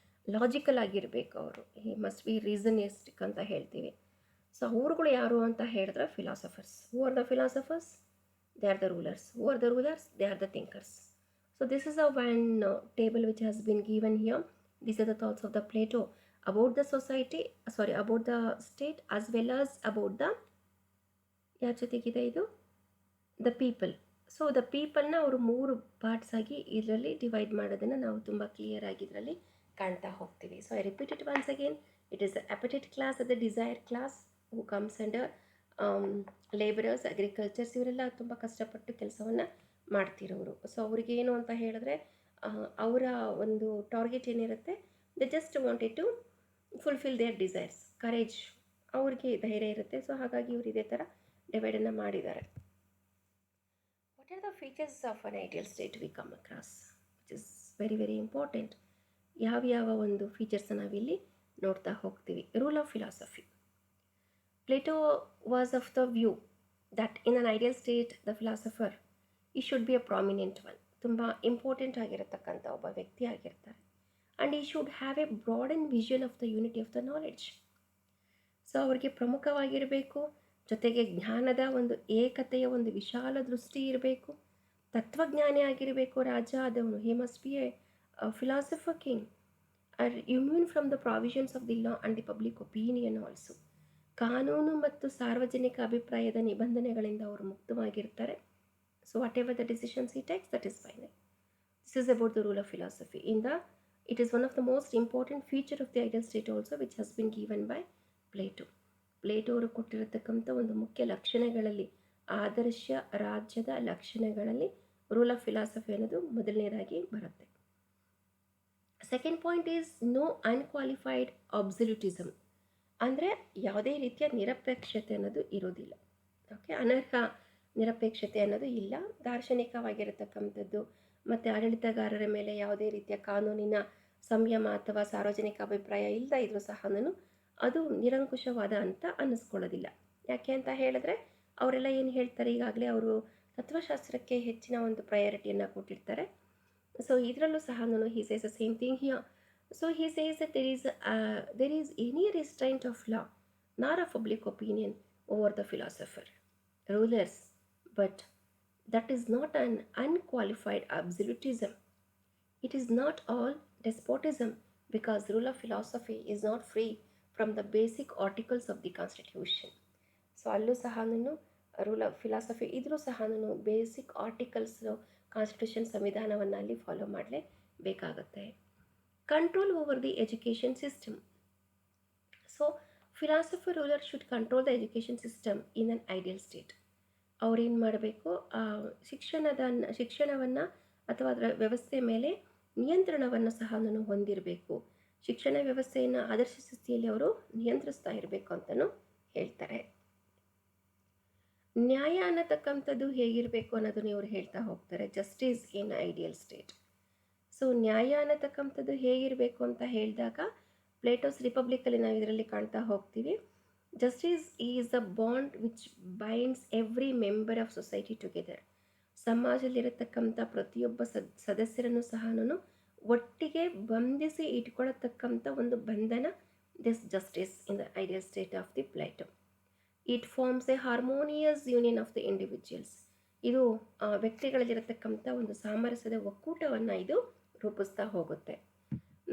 ಲಾಜಿಕಲ್ ಆಗಿರಬೇಕು ಅವರು. ಹಿ ಮಸ್ಟ್ ಬಿ ರೀಸನಿಸ್ಟಿಕ್ ಅಂತ ಹೇಳ್ತೀವಿ. ಸೊ ಅವ್ರುಗಳು ಯಾರು ಅಂತ ಹೇಳಿದ್ರೆ philosophers. Who are the philosophers? They are the rulers. Who are the rulers? They are the thinkers. So this is a one table which has been given here. These are the thoughts of the Plato about the society, about the state as well as about the ಯಾರ ಜೊತೆಗಿದೆ ಇದು, the people. So the ಪೀಪಲ್ನ ಅವರು 3 parts ಆಗಿ ಇದರಲ್ಲಿ divide ಮಾಡೋದನ್ನು ನಾವು ತುಂಬ clear ಆಗಿ ಇದರಲ್ಲಿ ಕಾಣ್ತಾ ಹೋಗ್ತೀವಿ. So I repeat it once again. It is the appetite class, the desire class who comes under labourers, agricultures. ಇವರೆಲ್ಲ ತುಂಬ ಕಷ್ಟಪಟ್ಟು ಕೆಲಸವನ್ನು ಮಾಡ್ತಿರೋರು. ಸೊ ಅವ್ರಿಗೆ ಏನು ಅಂತ ಹೇಳಿದ್ರೆ ಅವರ ಒಂದು ಟಾರ್ಗೆಟ್ ಏನಿರುತ್ತೆ, they just wanted to fulfil their desires. Courage, ಅವ್ರಿಗೆ ಧೈರ್ಯ ಇರುತ್ತೆ. ಸೊ ಹಾಗಾಗಿ ಇವರು ಇದೇ ಥರ ಡಿವೈಡನ್ನು ಮಾಡಿದ್ದಾರೆ. What are the features of an ideal state we come across, which is very very important. ಯಾವ್ಯಾವ ಒಂದು ಫೀಚರ್ಸ್ನ ನಾವಿಲ್ಲಿ ನೋಡ್ತಾ ಹೋಗ್ತೀವಿ. Rule of philosophy. Plato was of the view that in an ideal state the philosopher he should be a prominent one. ತುಂಬ important ಆಗಿರತಕ್ಕಂಥ ಒಬ್ಬ ವ್ಯಕ್ತಿ ಆಗಿರ್ತಾರೆ. And he should have a broad and vision of the unity of the knowledge. So ಅವ್ರಿಗೆ ಪ್ರಮುಖವಾಗಿರಬೇಕು, ಜೊತೆಗೆ ಜ್ಞಾನದ ಒಂದು ಏಕತೆಯ ಒಂದು ವಿಶಾಲ ದೃಷ್ಟಿ ಇರಬೇಕು. ತತ್ವಜ್ಞಾನಿ ಆಗಿರಬೇಕು ರಾಜ ಆದವನು. He must be a philosopher king or immune from the provisions of the law and the public opinion also. ಕಾನೂನು ಮತ್ತು ಸಾರ್ವಜನಿಕ ಅಭಿಪ್ರಾಯದ ನಿಬಂಧನೆಗಳಿಂದ ಅವರು ಮುಕ್ತವಾಗಿರ್ತಾರೆ. So whatever the decisions he takes, that is final. This is about the rule of philosophy. It is one of the most important feature of the ideal state also, which has been given by Plato. Plato ಅವರು ಕೊಟ್ಟಿರತಕ್ಕಂಥ ಒಂದು ಮುಖ್ಯ ಲಕ್ಷಣಗಳಲ್ಲಿ, ಆದರ್ಶ ರಾಜ್ಯದ ಲಕ್ಷಣಗಳಲ್ಲಿ rule of philosophy ಅನ್ನೋದು ಮೊದಲನೇದಾಗಿ ಬರುತ್ತೆ. Second point is no unqualified absolutism. ಅಂದರೆ ಯಾವುದೇ ರೀತಿಯ ನಿರಪೇಕ್ಷತೆ ಅನ್ನೋದು ಇರೋದಿಲ್ಲ. ಓಕೆ, ಅನರ್ಹ ನಿರಪೇಕ್ಷತೆ ಅನ್ನೋದು ಇಲ್ಲ. ದಾರ್ಶನಿಕವಾಗಿರತಕ್ಕಂಥದ್ದು ಮತ್ತು ಆಡಳಿತಗಾರರ ಮೇಲೆ ಯಾವುದೇ ರೀತಿಯ ಕಾನೂನಿನ ಸಂಯಮ ಅಥವಾ ಸಾರ್ವಜನಿಕ ಅಭಿಪ್ರಾಯ ಇಲ್ಲದ ಇದ್ರೂ ಸಹ ಅದು ನಿರಂಕುಶವಾದ ಅಂತ ಅನ್ನಿಸ್ಕೊಳ್ಳೋದಿಲ್ಲ. ಯಾಕೆ ಅಂತ ಹೇಳಿದ್ರೆ ಅವರೆಲ್ಲ ಏನು ಹೇಳ್ತಾರೆ, ಈಗಾಗಲೇ ಅವರು ತತ್ವಶಾಸ್ತ್ರಕ್ಕೆ ಹೆಚ್ಚಿನ ಒಂದು ಪ್ರಯಾರಿಟಿಯನ್ನು ಕೊಟ್ಟಿರ್ತಾರೆ. ಸೊ ಇದರಲ್ಲೂ ಸಹ he says the same thing here. So he says that there is any restraint of law nor of public opinion over the philosopher, rulers, but that is not an unqualified absolutism. It is not all despotism, because rule of philosophy is not free from the basic articles of the constitution. So ಅಲ್ಲೂ ಸಹ rule of philosophy ಇದ್ರೂ ಸಹ basic articles constitution ಸಂವಿಧಾನವನ್ನು ಅಲ್ಲಿ follow ಮಾಡಲೇಬೇಕಾಗತ್ತೆ. Control over the education system. So philosopher ruler should control the education system in an ideal state. ಅವ್ರೇನು ಮಾಡಬೇಕು, ಶಿಕ್ಷಣವನ್ನು ಅಥವಾ ಅದರ ವ್ಯವಸ್ಥೆ ಮೇಲೆ ನಿಯಂತ್ರಣವನ್ನು ಸಹ ಹೊಂದಿರಬೇಕು. ಶಿಕ್ಷಣ ವ್ಯವಸ್ಥೆಯನ್ನು ಆದರ್ಶ ಸ್ಥಿತಿಯಲ್ಲಿ ಅವರು ನಿಯಂತ್ರಿಸ್ತಾ ಇರಬೇಕು ಅಂತಲೂ ಹೇಳ್ತಾರೆ. ನ್ಯಾಯ ಅನ್ನತಕ್ಕಂಥದ್ದು ಹೇಗಿರಬೇಕು ಅನ್ನೋದನ್ನು ಇವರು ಹೇಳ್ತಾ ಹೋಗ್ತಾರೆ. ಜಸ್ಟಿಸ್ ಇನ್ ಐಡಿಯಲ್ ಸ್ಟೇಟ್. ಸೊ ನ್ಯಾಯ ಅನ್ನತಕ್ಕಂಥದ್ದು ಹೇಗಿರಬೇಕು ಅಂತ ಹೇಳಿದಾಗ ಪ್ಲೇಟೋಸ್ ರಿಪಬ್ಲಿಕಲ್ಲಿ ನಾವು ಇದರಲ್ಲಿ ಕಾಣ್ತಾ ಹೋಗ್ತೀವಿ. Justice is a bond which binds every member of society together. ಸಮಾಜದಲ್ಲಿರತಕ್ಕಂಥ ಪ್ರತಿಯೊಬ್ಬ ಸದಸ್ಯರನ್ನು ಸಹ ಒಟ್ಟಿಗೆ ಬಂಧಿಸಿ ಇಟ್ಕೊಳ್ಳತಕ್ಕಂಥ ಒಂದು ಬಂಧನ, this justice in the ideal state of the Plato. It forms a harmonious union of the individuals. ಇದು ವ್ಯಕ್ತಿಗಳಲ್ಲಿರತಕ್ಕಂಥ ಒಂದು ಸಾಮರಸ್ಯದ ಒಕ್ಕೂಟವನ್ನು ಇದು ರೂಪಿಸ್ತಾ ಹೋಗುತ್ತೆ.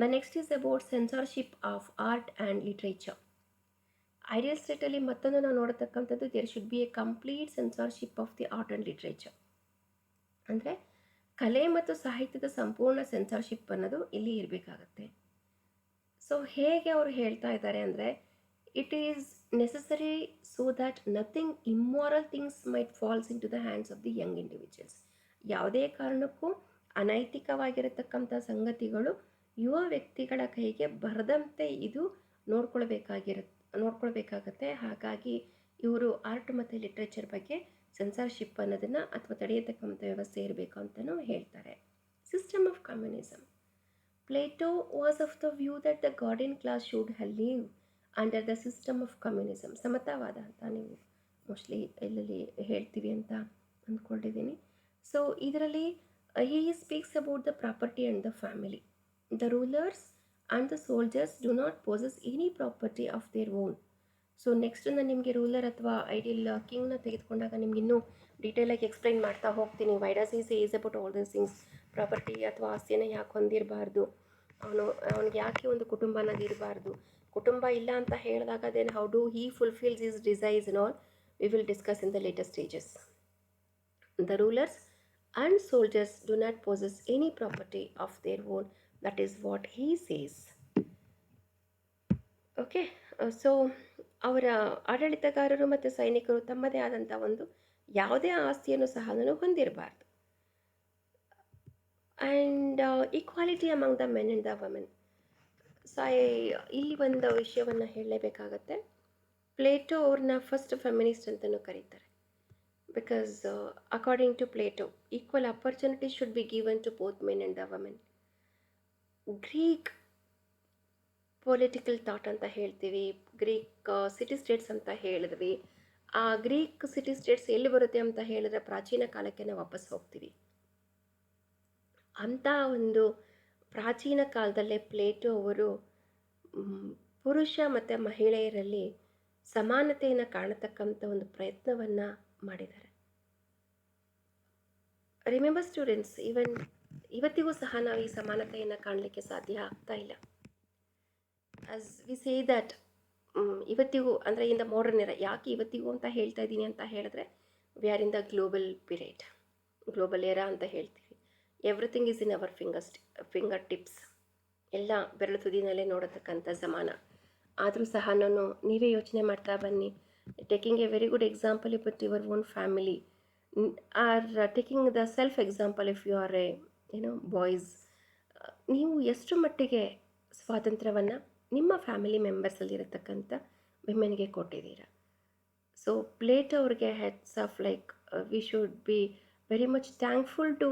The next is about censorship of art and literature. Ideal ಸ್ಟೇಟಲ್ಲಿ ಮತ್ತೊಂದು ನಾವು ನೋಡತಕ್ಕಂಥದ್ದು there should be a complete censorship of the art and literature. ಅಂದರೆ ಕಲೆ ಮತ್ತು ಸಾಹಿತ್ಯದ ಸಂಪೂರ್ಣ ಸೆನ್ಸಾರ್ಶಿಪ್ ಅನ್ನೋದು ಇಲ್ಲಿ ಇರಬೇಕಾಗತ್ತೆ. ಸೊ ಹೇಗೆ ಅವರು ಹೇಳ್ತಾ ಇದ್ದಾರೆ ಅಂದರೆ, it is necessary so that nothing immoral things might falls into the hands of the young individuals. ಯಾವುದೇ ಕಾರಣಕ್ಕೂ ಅನೈತಿಕವಾಗಿರತಕ್ಕಂಥ ಸಂಗತಿಗಳು ಯುವ ವ್ಯಕ್ತಿಗಳ ಕೈಗೆ ಬರದಂತೆ ಇದು ನೋಡ್ಕೊಳ್ಬೇಕಾಗತ್ತೆ. ಹಾಗಾಗಿ ಇವರು ಆರ್ಟ್ ಮತ್ತು ಲಿಟ್ರೇಚರ್ ಬಗ್ಗೆ ಸೆನ್ಸಾರ್ಶಿಪ್ ಅನ್ನೋದನ್ನು ಅಥವಾ ತಡೆಯತಕ್ಕಂಥ ವ್ಯವಸ್ಥೆ ಇರಬೇಕು ಅಂತಲೂ ಹೇಳ್ತಾರೆ. System of communism. Plato was of the view that the guardian class should live under the system of communism. ಸಮತಾವಾದ ಅಂತ ನೀವು ಮೋಸ್ಟ್ಲಿ ಎಲ್ಲೆಲ್ಲಿ ಹೇಳ್ತೀವಿ ಅಂತ ಅಂದ್ಕೊಂಡಿದ್ದೀನಿ. ಸೊ ಇದರಲ್ಲಿ he speaks about the property and the family. The rulers and the soldiers do not possess any property of their own. So next ನಾನು ನಿಮಗೆ ruler ಅಥವಾ ಐಡಿಯಲ್ ಕಿಂಗ್ನ ತೆಗೆದುಕೊಂಡಾಗ ನಿಮ್ಗೆ ಇನ್ನೂ ಡೀಟೇಲಾಗಿ ಎಕ್ಸ್ಪ್ಲೈನ್ ಮಾಡ್ತಾ ಹೋಗ್ತೀನಿ. Why does is is about all these things. Property ಅಥವಾ ಆಸ್ತಿಯನ್ನು ಯಾಕೆ ಹೊಂದಿರಬಾರ್ದು, ಅವನಿಗೆ ಯಾಕೆ ಒಂದು ಕುಟುಂಬ ಅನ್ನೋದು ಇರಬಾರ್ದು, ಕುಟುಂಬ ಇಲ್ಲ ಅಂತ ಹೇಳಿದಾಗ then how do he fulfils his desires and all we will discuss in the latest stages. The rulers and soldiers do not possess any property of their own. That is what he says. Okay, so ಅವರ ಆಡಳಿತಗಾರರು ಮತ್ತು ಸೈನಿಕರು ತಮ್ಮದೇ ಆದಂಥ ಒಂದು ಯಾವುದೇ ಆಸ್ತಿಯನ್ನು ಸಹ ಹೊಂದಿರಬಾರ್ದು. And equality among the men and the women. ಸೊ ಇಲ್ಲಿ ಒಂದು ವಿಷಯವನ್ನು ಹೇಳಲೇಬೇಕಾಗತ್ತೆ. ಪ್ಲೇಟೋ ಅವ್ರನ್ನ ಫಸ್ಟ್ ಫೆಮಿನಿಸ್ಟ್ ಅಂತಲೂ ಕರೀತಾರೆ. Because according to Plato, equal opportunity should be given to both men and the women. Greek political thought ಅಂತ ಹೇಳ್ತೀವಿ, ಗ್ರೀಕ್ ಸಿಟಿ ಸ್ಟೇಟ್ಸ್ ಅಂತ ಹೇಳಿದ್ವಿ. ಆ ಗ್ರೀಕ್ ಸಿಟಿ ಸ್ಟೇಟ್ಸ್ ಎಲ್ಲಿ ಬರುತ್ತೆ ಅಂತ ಹೇಳಿದ್ರೆ ಪ್ರಾಚೀನ ಕಾಲಕ್ಕೆ ನಾವು ವಾಪಸ್ ಹೋಗ್ತೀವಿ. ಅಂಥ ಒಂದು ಪ್ರಾಚೀನ ಕಾಲದಲ್ಲೇ ಪ್ಲೇಟೋ ಅವರು ಪುರುಷ ಮತ್ತು ಮಹಿಳೆಯರಲ್ಲಿ ಸಮಾನತೆಯನ್ನು ಕಾಣತಕ್ಕಂಥ ಒಂದು ಪ್ರಯತ್ನವನ್ನು ಮಾಡಿದ್ದಾರೆ. ರಿಮೆಂಬರ್ ಸ್ಟೂಡೆಂಟ್ಸ್, ಇವತ್ತಿಗೂ ಸಹ ನಾವು ಈ ಸಮಾನತೆಯನ್ನು ಕಾಣಲಿಕ್ಕೆ ಸಾಧ್ಯ ಆಗ್ತಾ ಇಲ್ಲ. ಆಸ್ ವಿ ಸೇ ದಟ್ ಇವತ್ತಿಗೂ ಅಂದರೆ ಇನ್ ದ ಮಾಡರ್ನ್ ಎರಾ. ಯಾಕೆ ಇವತ್ತಿಗೂ ಅಂತ ಹೇಳ್ತಾ ಇದ್ದೀನಿ ಅಂತ ಹೇಳಿದ್ರೆ, we are in the global period, global era ಅಂತ ಹೇಳ್ತೀವಿ. Everything is in our finger tips. ಎಲ್ಲ ಬೆರಳು ತುದಿನಲ್ಲೇ ನೋಡತಕ್ಕಂಥ ಸಮಾನ. ಆದರೂ ಸಹ ನೀವೇ ಯೋಚನೆ ಮಾಡ್ತಾ ಬನ್ನಿ. Taking a very good example about your own family, or taking the self example if you are a boys. ನೀವು ಎಷ್ಟು ಮಟ್ಟಿಗೆ ಸ್ವಾತಂತ್ರ್ಯವನ್ನು ನಿಮ್ಮ ಫ್ಯಾಮಿಲಿ ಮೆಂಬರ್ಸಲ್ಲಿರತಕ್ಕಂಥ ವಿಮೆನ್ಗೆ ಕೊಟ್ಟಿದ್ದೀರಾ. ಸೊ ಪ್ಲೇಟೋ ಅವ್ರಿಗೆ hats off like we should be very much thankful to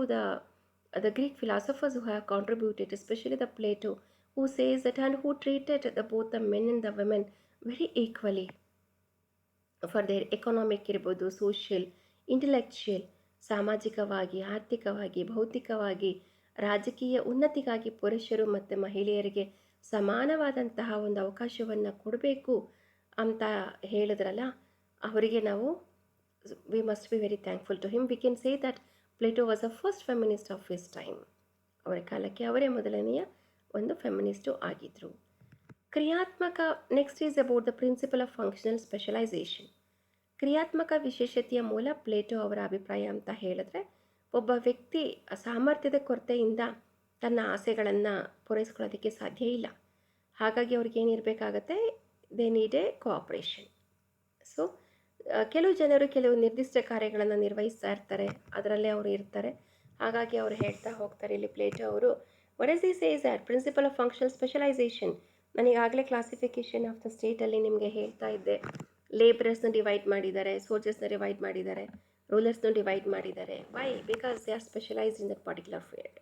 the Greek philosophers who have contributed, especially the Plato, who says that and who treated both the men and the women very equally for their economic ಇರ್ಬೋದು, social, intellectual, ಸಾಮಾಜಿಕವಾಗಿ, ಆರ್ಥಿಕವಾಗಿ, ಭೌತಿಕವಾಗಿ, ರಾಜಕೀಯ ಉನ್ನತಿಗಾಗಿ ಪುರುಷರು ಮತ್ತು ಮಹಿಳೆಯರಿಗೆ ಸಮಾನವಾದಂತಹ ಒಂದು ಅವಕಾಶವನ್ನು ಕೊಡಬೇಕು ಅಂತ ಹೇಳಿದ್ರಲ್ಲ, ಅವರಿಗೆ ನಾವು we must be very thankful to him. We can say that Plato was a first feminist of his time. ಅವರ ಕಾಲಕ್ಕೆ ಅವರೇ ಮೊದಲನೆಯ ಒಂದು ಫೆಮಿನಿಸ್ಟು ಆಗಿದ್ದರು. ಕ್ರಿಯಾತ್ಮಕ next is about the principle of functional specialisation. ಕ್ರಿಯಾತ್ಮಕ ವಿಶೇಷತೆಯ ಮೂಲ ಪ್ಲೇಟೋ ಅವರ ಅಭಿಪ್ರಾಯ ಅಂತ ಹೇಳಿದ್ರೆ, ಒಬ್ಬ ವ್ಯಕ್ತಿ ಸಾಮರ್ಥ್ಯದ ಕೊರತೆಯಿಂದ ತನ್ನ ಆಸೆಗಳನ್ನು ಪೂರೈಸ್ಕೊಳ್ಳೋದಕ್ಕೆ ಸಾಧ್ಯ ಇಲ್ಲ. ಹಾಗಾಗಿ ಅವ್ರಿಗೆ ಏನಿರಬೇಕಾಗತ್ತೆ, they need a cooperation. So ಕೆಲವು ಜನರು ಕೆಲವು ನಿರ್ದಿಷ್ಟ ಕಾರ್ಯಗಳನ್ನು ನಿರ್ವಹಿಸ್ತಾ ಇರ್ತಾರೆ, ಅದರಲ್ಲೇ ಅವರು ಇರ್ತಾರೆ. ಹಾಗಾಗಿ ಅವರು ಹೇಳ್ತಾ ಹೋಗ್ತಾರೆ ಇಲ್ಲಿ ಪ್ಲೇಟೋ ಅವರು, what is this is that principle of functional specialisation. ನನಗಾಗಲೇ ಕ್ಲಾಸಿಫಿಕೇಷನ್ ಆಫ್ ದ ಸ್ಟೇಟಲ್ಲಿ ನಿಮಗೆ ಹೇಳ್ತಾ ಇದ್ದೆ. ಲೇಬರರ್ಸ್ನ ಡಿವೈಡ್ ಮಾಡಿದ್ದಾರೆ, ಸೋಲ್ಜರ್ಸ್ನ ಡಿವೈಡ್ ಮಾಡಿದ್ದಾರೆ, ರೂಲರ್ಸ್ನ ಡಿವೈಡ್ ಮಾಡಿದ್ದಾರೆ. Why? Because they are specialised in that particular field.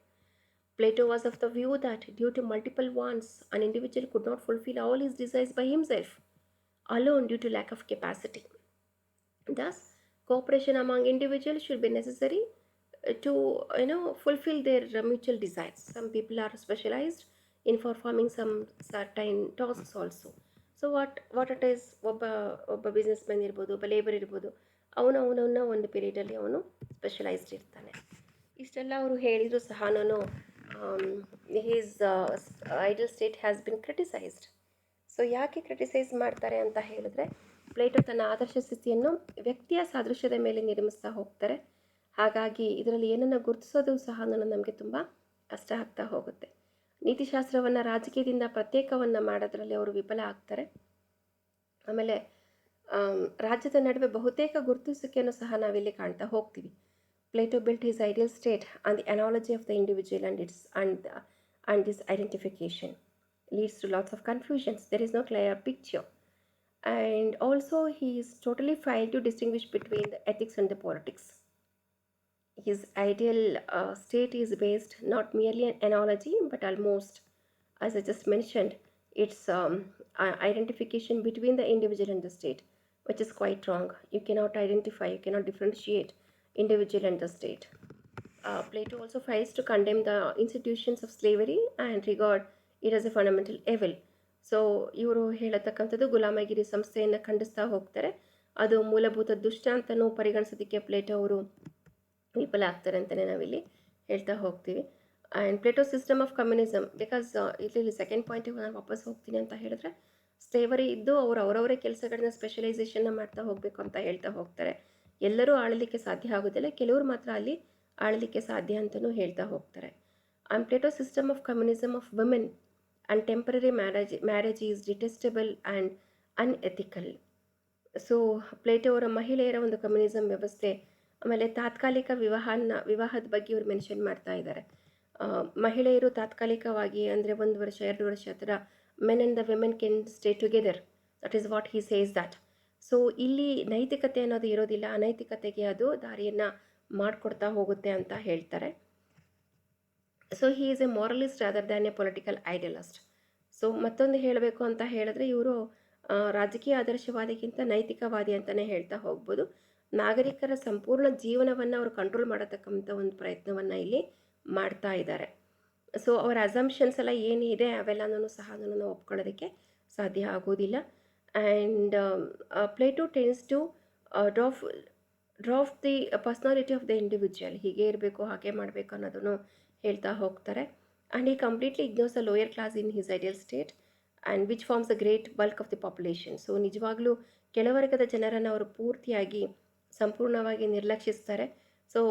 Plato was of the view that due to multiple wants, an individual could not fulfill all his desires by himself alone due to lack of capacity. Thus, cooperation among individuals should be necessary to fulfill their mutual desires. Some people are specialized in performing some certain tasks also. So what it is, ಒಬ್ಬ business man ಇರ್ಬೋದು, ಒಬ್ಬ labour ಇರ್ಬೋದು, ಅವನವನ್ನ ಒಂದು ಪೀರಿಯಡಲ್ಲಿ ಅವನು specialised ಇರ್ತಾನೆ. ಇಷ್ಟೆಲ್ಲ ಅವರು ಹೇಳಿದರೂ ಸಹ his ideal state has been criticised. So ಯಾಕೆ ಕ್ರಿಟಿಸೈಸ್ ಮಾಡ್ತಾರೆ ಅಂತ ಹೇಳಿದ್ರೆ, ಪ್ಲೇಟೋ ತನ್ನ ಆದರ್ಶ ಸ್ಥಿತಿಯನ್ನು ವ್ಯಕ್ತಿಯ ಸಾದೃಶ್ಯದ ಮೇಲೆ ನಿರ್ಮಿಸ್ತಾ ಹೋಗ್ತಾರೆ. ಹಾಗಾಗಿ ಇದರಲ್ಲಿ ಏನನ್ನು ಗುರುತಿಸೋದು ಸಹ ನಮಗೆ ತುಂಬ ಕಷ್ಟ ಆಗ್ತಾ ಹೋಗುತ್ತೆ. ನೀತಿಶಾಸ್ತ್ರವನ್ನು ರಾಜಕೀಯದಿಂದ ಪ್ರತ್ಯೇಕವನ್ನು ಮಾಡೋದ್ರಲ್ಲಿ ಅವರು ವಿಫಲ ಆಗ್ತಾರೆ. ಆಮೇಲೆ ರಾಜ್ಯದ ನಡುವೆ ಬಹುತೇಕ ಗುರುತಿಸುವಿಕೆಯನ್ನು ಸಹ ನಾವಿಲ್ಲಿ ಕಾಣ್ತಾ ಹೋಗ್ತೀವಿ. Plato built his ideal state on the analogy of the individual and this identification leads to lots of confusions. There is no clear picture. And also he is totally failed to distinguish between the ethics and the politics. His ideal state is based not merely on analogy but almost, as I just mentioned, it's identification between the individual and the state, which is quite wrong. You cannot identify, you cannot differentiate individual and the state. Plato also tries to condemn the institutions of slavery and regard it as a fundamental evil. So ಇವರು ಹೇಳತಕ್ಕಂಥದ್ದು ಗುಲಾಮಗಿರಿ ಸಂಸ್ಥೆಯನ್ನು ಖಂಡಿಸ್ತಾ ಹೋಗ್ತಾರೆ. ಅದು ಮೂಲಭೂತ ದುಷ್ಟ ಅಂತಲೂ ಪರಿಗಣಿಸೋದಕ್ಕೆ Plato ಅವರು ವಿಫಲ ಆಗ್ತಾರೆ ಅಂತಲೇ ನಾವಿಲ್ಲಿ ಹೇಳ್ತಾ ಹೋಗ್ತೀವಿ. And Plato system of communism, because ಇಲ್ಲಿ ಸೆಕೆಂಡ್ ಪಾಯಿಂಟಿಗೆ ನಾನು ವಾಪಸ್ ಹೋಗ್ತೀನಿ ಅಂತ ಹೇಳಿದ್ರೆ, ಸ್ಲೇವರಿ ಇದ್ದು ಅವರವರೇ ಕೆಲಸಗಳನ್ನ ಸ್ಪೆಷಲೈಸೇಷನ್ನ ಮಾಡ್ತಾ ಹೋಗಬೇಕು ಅಂತ ಹೇಳ್ತಾ ಹೋಗ್ತಾರೆ. ಎಲ್ಲರೂ ಆಳಲಿಕ್ಕೆ ಸಾಧ್ಯ ಆಗೋದಿಲ್ಲ, ಕೆಲವರು ಮಾತ್ರ ಅಲ್ಲಿ ಆಳಲಿಕ್ಕೆ ಸಾಧ್ಯ ಅಂತಲೂ ಹೇಳ್ತಾ ಹೋಗ್ತಾರೆ. And Plato system of communism of women and temporary marriage is detestable and unethical. So Plato ಅವರ ಮಹಿಳೆಯರ ಒಂದು ಕಮ್ಯುನಿಸಮ್ ವ್ಯವಸ್ಥೆ, ಆಮೇಲೆ ತಾತ್ಕಾಲಿಕ ವಿವಾಹದ ಬಗ್ಗೆ ಇವರು ಮೆನ್ಷನ್ ಮಾಡ್ತಾ ಇದ್ದಾರೆ. ಮಹಿಳೆಯರು ತಾತ್ಕಾಲಿಕವಾಗಿ ಅಂದರೆ 1 ವರ್ಷ 2 ವರ್ಷ ಆ ಥರ men and the women Ken stay together, that is what he says that. So ಇಲ್ಲಿ ನೈತಿಕತೆ ಅನ್ನೋದು ಇರೋದಿಲ್ಲ, ಅನೈತಿಕತೆಗೆ ಅದು ದಾರಿಯನ್ನು ಮಾಡಿಕೊಡ್ತಾ ಹೋಗುತ್ತೆ ಅಂತ ಹೇಳ್ತಾರೆ. So he is a moralist rather than a political idealist. So ಮತ್ತೊಂದು ಹೇಳಬೇಕು ಅಂತ ಹೇಳಿದ್ರೆ, ಇವರು ರಾಜಕೀಯ ಆದರ್ಶವಾದಿಗಿಂತ ನೈತಿಕವಾದಿ ಅಂತಲೇ ಹೇಳ್ತಾ ಹೋಗ್ಬೋದು. ನಾಗರಿಕರ ಸಂಪೂರ್ಣ ಜೀವನವನ್ನು ಅವರು ಕಂಟ್ರೋಲ್ ಮಾಡತಕ್ಕಂಥ ಒಂದು ಪ್ರಯತ್ನವನ್ನು ಇಲ್ಲಿ ಮಾಡ್ತಾ ಇದ್ದಾರೆ. ಸೊ ಅವರ ಅಸಂಪ್ಷನ್ಸ್ ಎಲ್ಲ ಏನಿದೆ ಅವೆಲ್ಲನೂ ಸಹ ನಾವು ಒಪ್ಕೊಳ್ಳೋದಕ್ಕೆ ಸಾಧ್ಯ ಆಗೋದಿಲ್ಲ. And Plato tends to draft the personality of the individual, ಹೀಗೆ ಇರಬೇಕು ಹಾಗೆ ಮಾಡಬೇಕು ಅನ್ನೋದನ್ನು ಹೇಳ್ತಾ ಹೋಗ್ತಾರೆ. And he completely ignores the lower class in his ideal state and which forms a great bulk of the population. So ನಿಜವಾಗ್ಲೂ ಕೆಳವರ್ಗದ ಜನರನ್ನು ಅವರು ಪೂರ್ತಿಯಾಗಿ ಸಂಪೂರ್ಣವಾಗಿ ನಿರ್ಲಕ್ಷಿಸ್ತಾರೆ. ಸೊ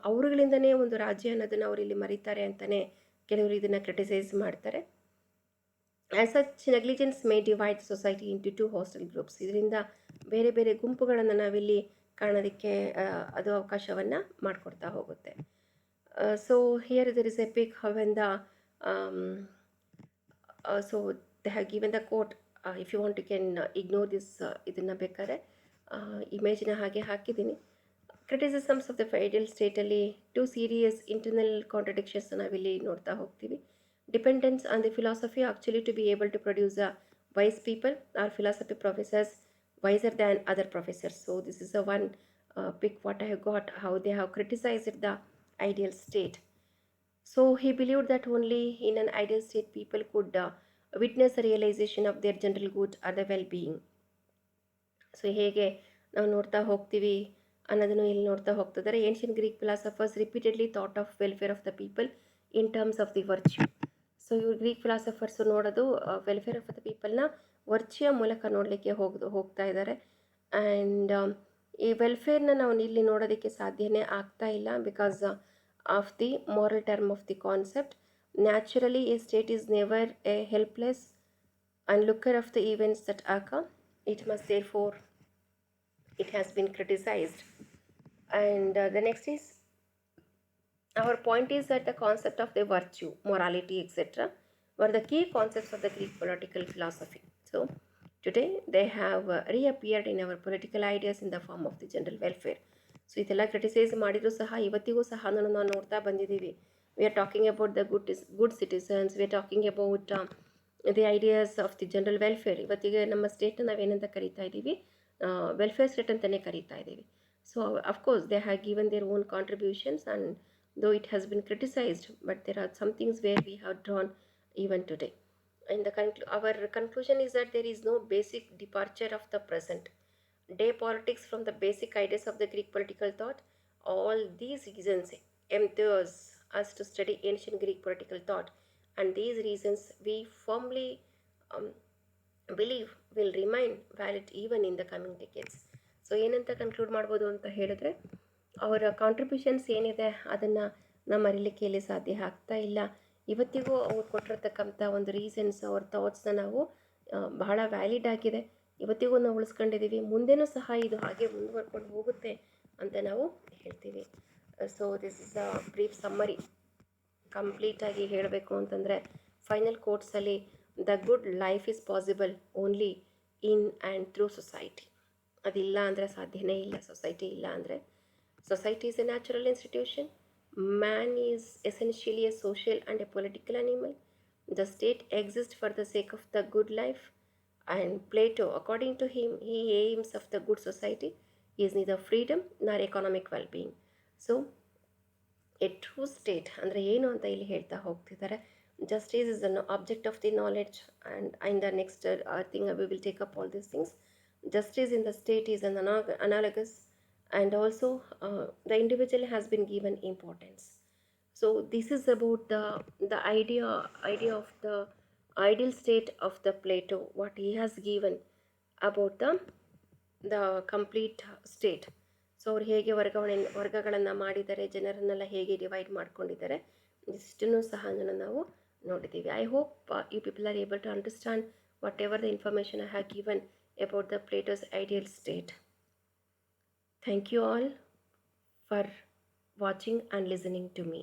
ಅವರುಗಳಿಂದನೇ ಒಂದು ರಾಜ್ಯ ಅನ್ನೋದನ್ನು ಅವರು ಇಲ್ಲಿ ಮರೀತಾರೆ ಅಂತಲೇ ಕೆಲವರು ಇದನ್ನು ಕ್ರಿಟಿಸೈಸ್ ಮಾಡ್ತಾರೆ. As such negligence May divide society into 2 hostel groups. ಇದರಿಂದ ಬೇರೆ ಬೇರೆ ಗುಂಪುಗಳನ್ನು ನಾವಿಲ್ಲಿ ಕಾಣೋದಕ್ಕೆ ಅದು ಅವಕಾಶವನ್ನು ಮಾಡಿಕೊಡ್ತಾ ಹೋಗುತ್ತೆ. So here there is a pic when the so they have given the quote, if you want you can ignore this, ಇದನ್ನು ಬೇಕಾದ್ರೆ ಇಮೇಜ್ನ ಹಾಗೆ ಹಾಕಿದ್ದೀನಿ. ಕ್ರಿಟಿಸಿಸಮ್ಸ್ ಆಫ್ ದ ಐಡಿಯಲ್ ಸ್ಟೇಟಲ್ಲಿ 2 ಸೀರಿಯಸ್ ಇಂಟರ್ನಲ್ ಕಾಂಟ್ರಡಿಕ್ಷನ್ಸ್ ನಾವಿಲ್ಲಿ ನೋಡ್ತಾ ಹೋಗ್ತೀವಿ. Dependence on the philosophy actually to be able to produce a wise people are philosophy professors wiser than other professors. So this is a one pick what I have got, how they have criticized the ideal state. So he believed that only in an ideal state people could witness the realization of their general good or the well-being. So ಹೇಗೆ ನಾವು ನೋಡ್ತಾ ಹೋಗ್ತೀವಿ ಅನ್ನೋದನ್ನು ಇಲ್ಲಿ ನೋಡ್ತಾ ಹೋಗ್ತಿದ್ದಾರೆ. Asian Greek philosophers repeatedly thought of welfare of the people in terms of the virtue. So ಇವ್ರು Greek philosophers ನೋಡೋದು ವೆಲ್ಫೇರ್ ಆಫ್ ದ ಪೀಪಲ್ನ ವರ್ಚ್ಯ ಮೂಲಕ ನೋಡಲಿಕ್ಕೆ ಹೋಗ್ತಾ ಇದ್ದಾರೆ. ಆ್ಯಂಡ್ ಈ ವೆಲ್ಫೇರ್ನ ನಾವು ಇಲ್ಲಿ ನೋಡೋದಕ್ಕೆ ಸಾಧ್ಯನೇ ಆಗ್ತಾ ಇಲ್ಲ, because of the moral term of the concept. Naturally a state is never a helpless and looker of the events that occur. It must therefore, it has been criticized. And the next is, our point is that the concept of the virtue, morality, etc. were the key concepts of the Greek political philosophy. So today they have reappeared in our political ideas in the form of the general welfare. So ಇದೆಲ್ಲ criticise ಮಾಡಿದರೂ ಸಹ ಇವತ್ತಿಗೂ ಸಹ ನಾವು ನೋಡ್ತಾ ಬಂದಿದ್ದೀವಿ. We are talking about the good citizens, we are talking about the ideas of the general welfare. ಇವತ್ತಿಗೆ ನಮ್ಮ ಸ್ಟೇಟ್ನ ನಾವೇನಂತ ಕರೀತಾ ಇದ್ದೀವಿ, ವೆಲ್ಫೇರ್ ಸ್ಟೇಟ್ ಅಂತಲೇ ಕರೀತಾ ಇದ್ದೀವಿ. So of course they have given their own contributions and though it has been criticized, but there are some things where we have drawn even today. And our conclusion is that there is no basic departure of the present day politics from the basic ideas of the Greek political thought. All these reasons enthuse us to study ancient Greek political thought, and these reasons we firmly believe will remain valid even in the coming decades. So ಏನಂತ conclude ಮಾಡ್ಬೋದು ಅಂತ ಹೇಳಿದ್ರೆ, ಅವರ contributions ಏನಿದೆ ಅದನ್ನು ನಾವು ಮರೀಲಿಕ್ಕೆ ಇಲ್ಲಿ ಸಾಧ್ಯ ಆಗ್ತಾ ಇಲ್ಲ. ಇವತ್ತಿಗೂ ಅವ್ರು ಕೊಟ್ಟಿರ್ತಕ್ಕಂಥ ಒಂದು ರೀಸನ್ಸ್, ಅವ್ರ ಥಾಟ್ಸ್ನ ನಾವು ಬಹಳ ವ್ಯಾಲಿಡ್ ಆಗಿದೆ, ಇವತ್ತಿಗೂ ನಾವು ಉಳಿಸ್ಕೊಂಡಿದ್ದೀವಿ, ಮುಂದೆನೂ ಸಹ ಇದು ಹಾಗೆ ಮುಂದುವರ್ಕೊಂಡು ಹೋಗುತ್ತೆ ಅಂತ ನಾವು ಹೇಳ್ತೀವಿ. So this is a brief summary. ಕಂಪ್ಲೀಟಾಗಿ ಹೇಳಬೇಕು ಅಂತಂದರೆ ಫೈನಲ್ ಕೋಟ್ಸಲ್ಲಿ, the good life is possible only in and through society. ಅದಿಲ್ಲ ಅಂದರೆ ಸಾಧ್ಯನೇ ಇಲ್ಲ, ಸೊಸೈಟಿ ಇಲ್ಲ ಅಂದರೆ. Society is a natural institution. Man is essentially a social and a political animal. The state exists for the sake of the good life. And Plato, according to him, he aims of the good society is neither freedom nor economic well-being. So a true state ಅಂದರೆ ಏನು ಅಂತ ಇಲ್ಲಿ ಹೇಳ್ತಾ ಹೋಗ್ತಿದ್ದಾರೆ. Justice is an object of the knowledge, and in the next thing we will take up all these things. Justice in the state is an analogous, and also the individual has been given importance. So this is about the idea of the ideal state of the Plato, what he has given about the complete state. So ಅವ್ರು ಹೇಗೆ ವರ್ಗಗಳನ್ನು ಮಾಡಿದ್ದಾರೆ, ಜನರನ್ನೆಲ್ಲ ಹೇಗೆ divide ಮಾಡ್ಕೊಂಡಿದ್ದಾರೆ, ಇಷ್ಟನ್ನು ಸಹ ನಾವು ನೋಡಿದ್ದೀವಿ. I hope you people are able to understand whatever the information I have given about the Plato's ideal state. Thank you all for watching and listening to me.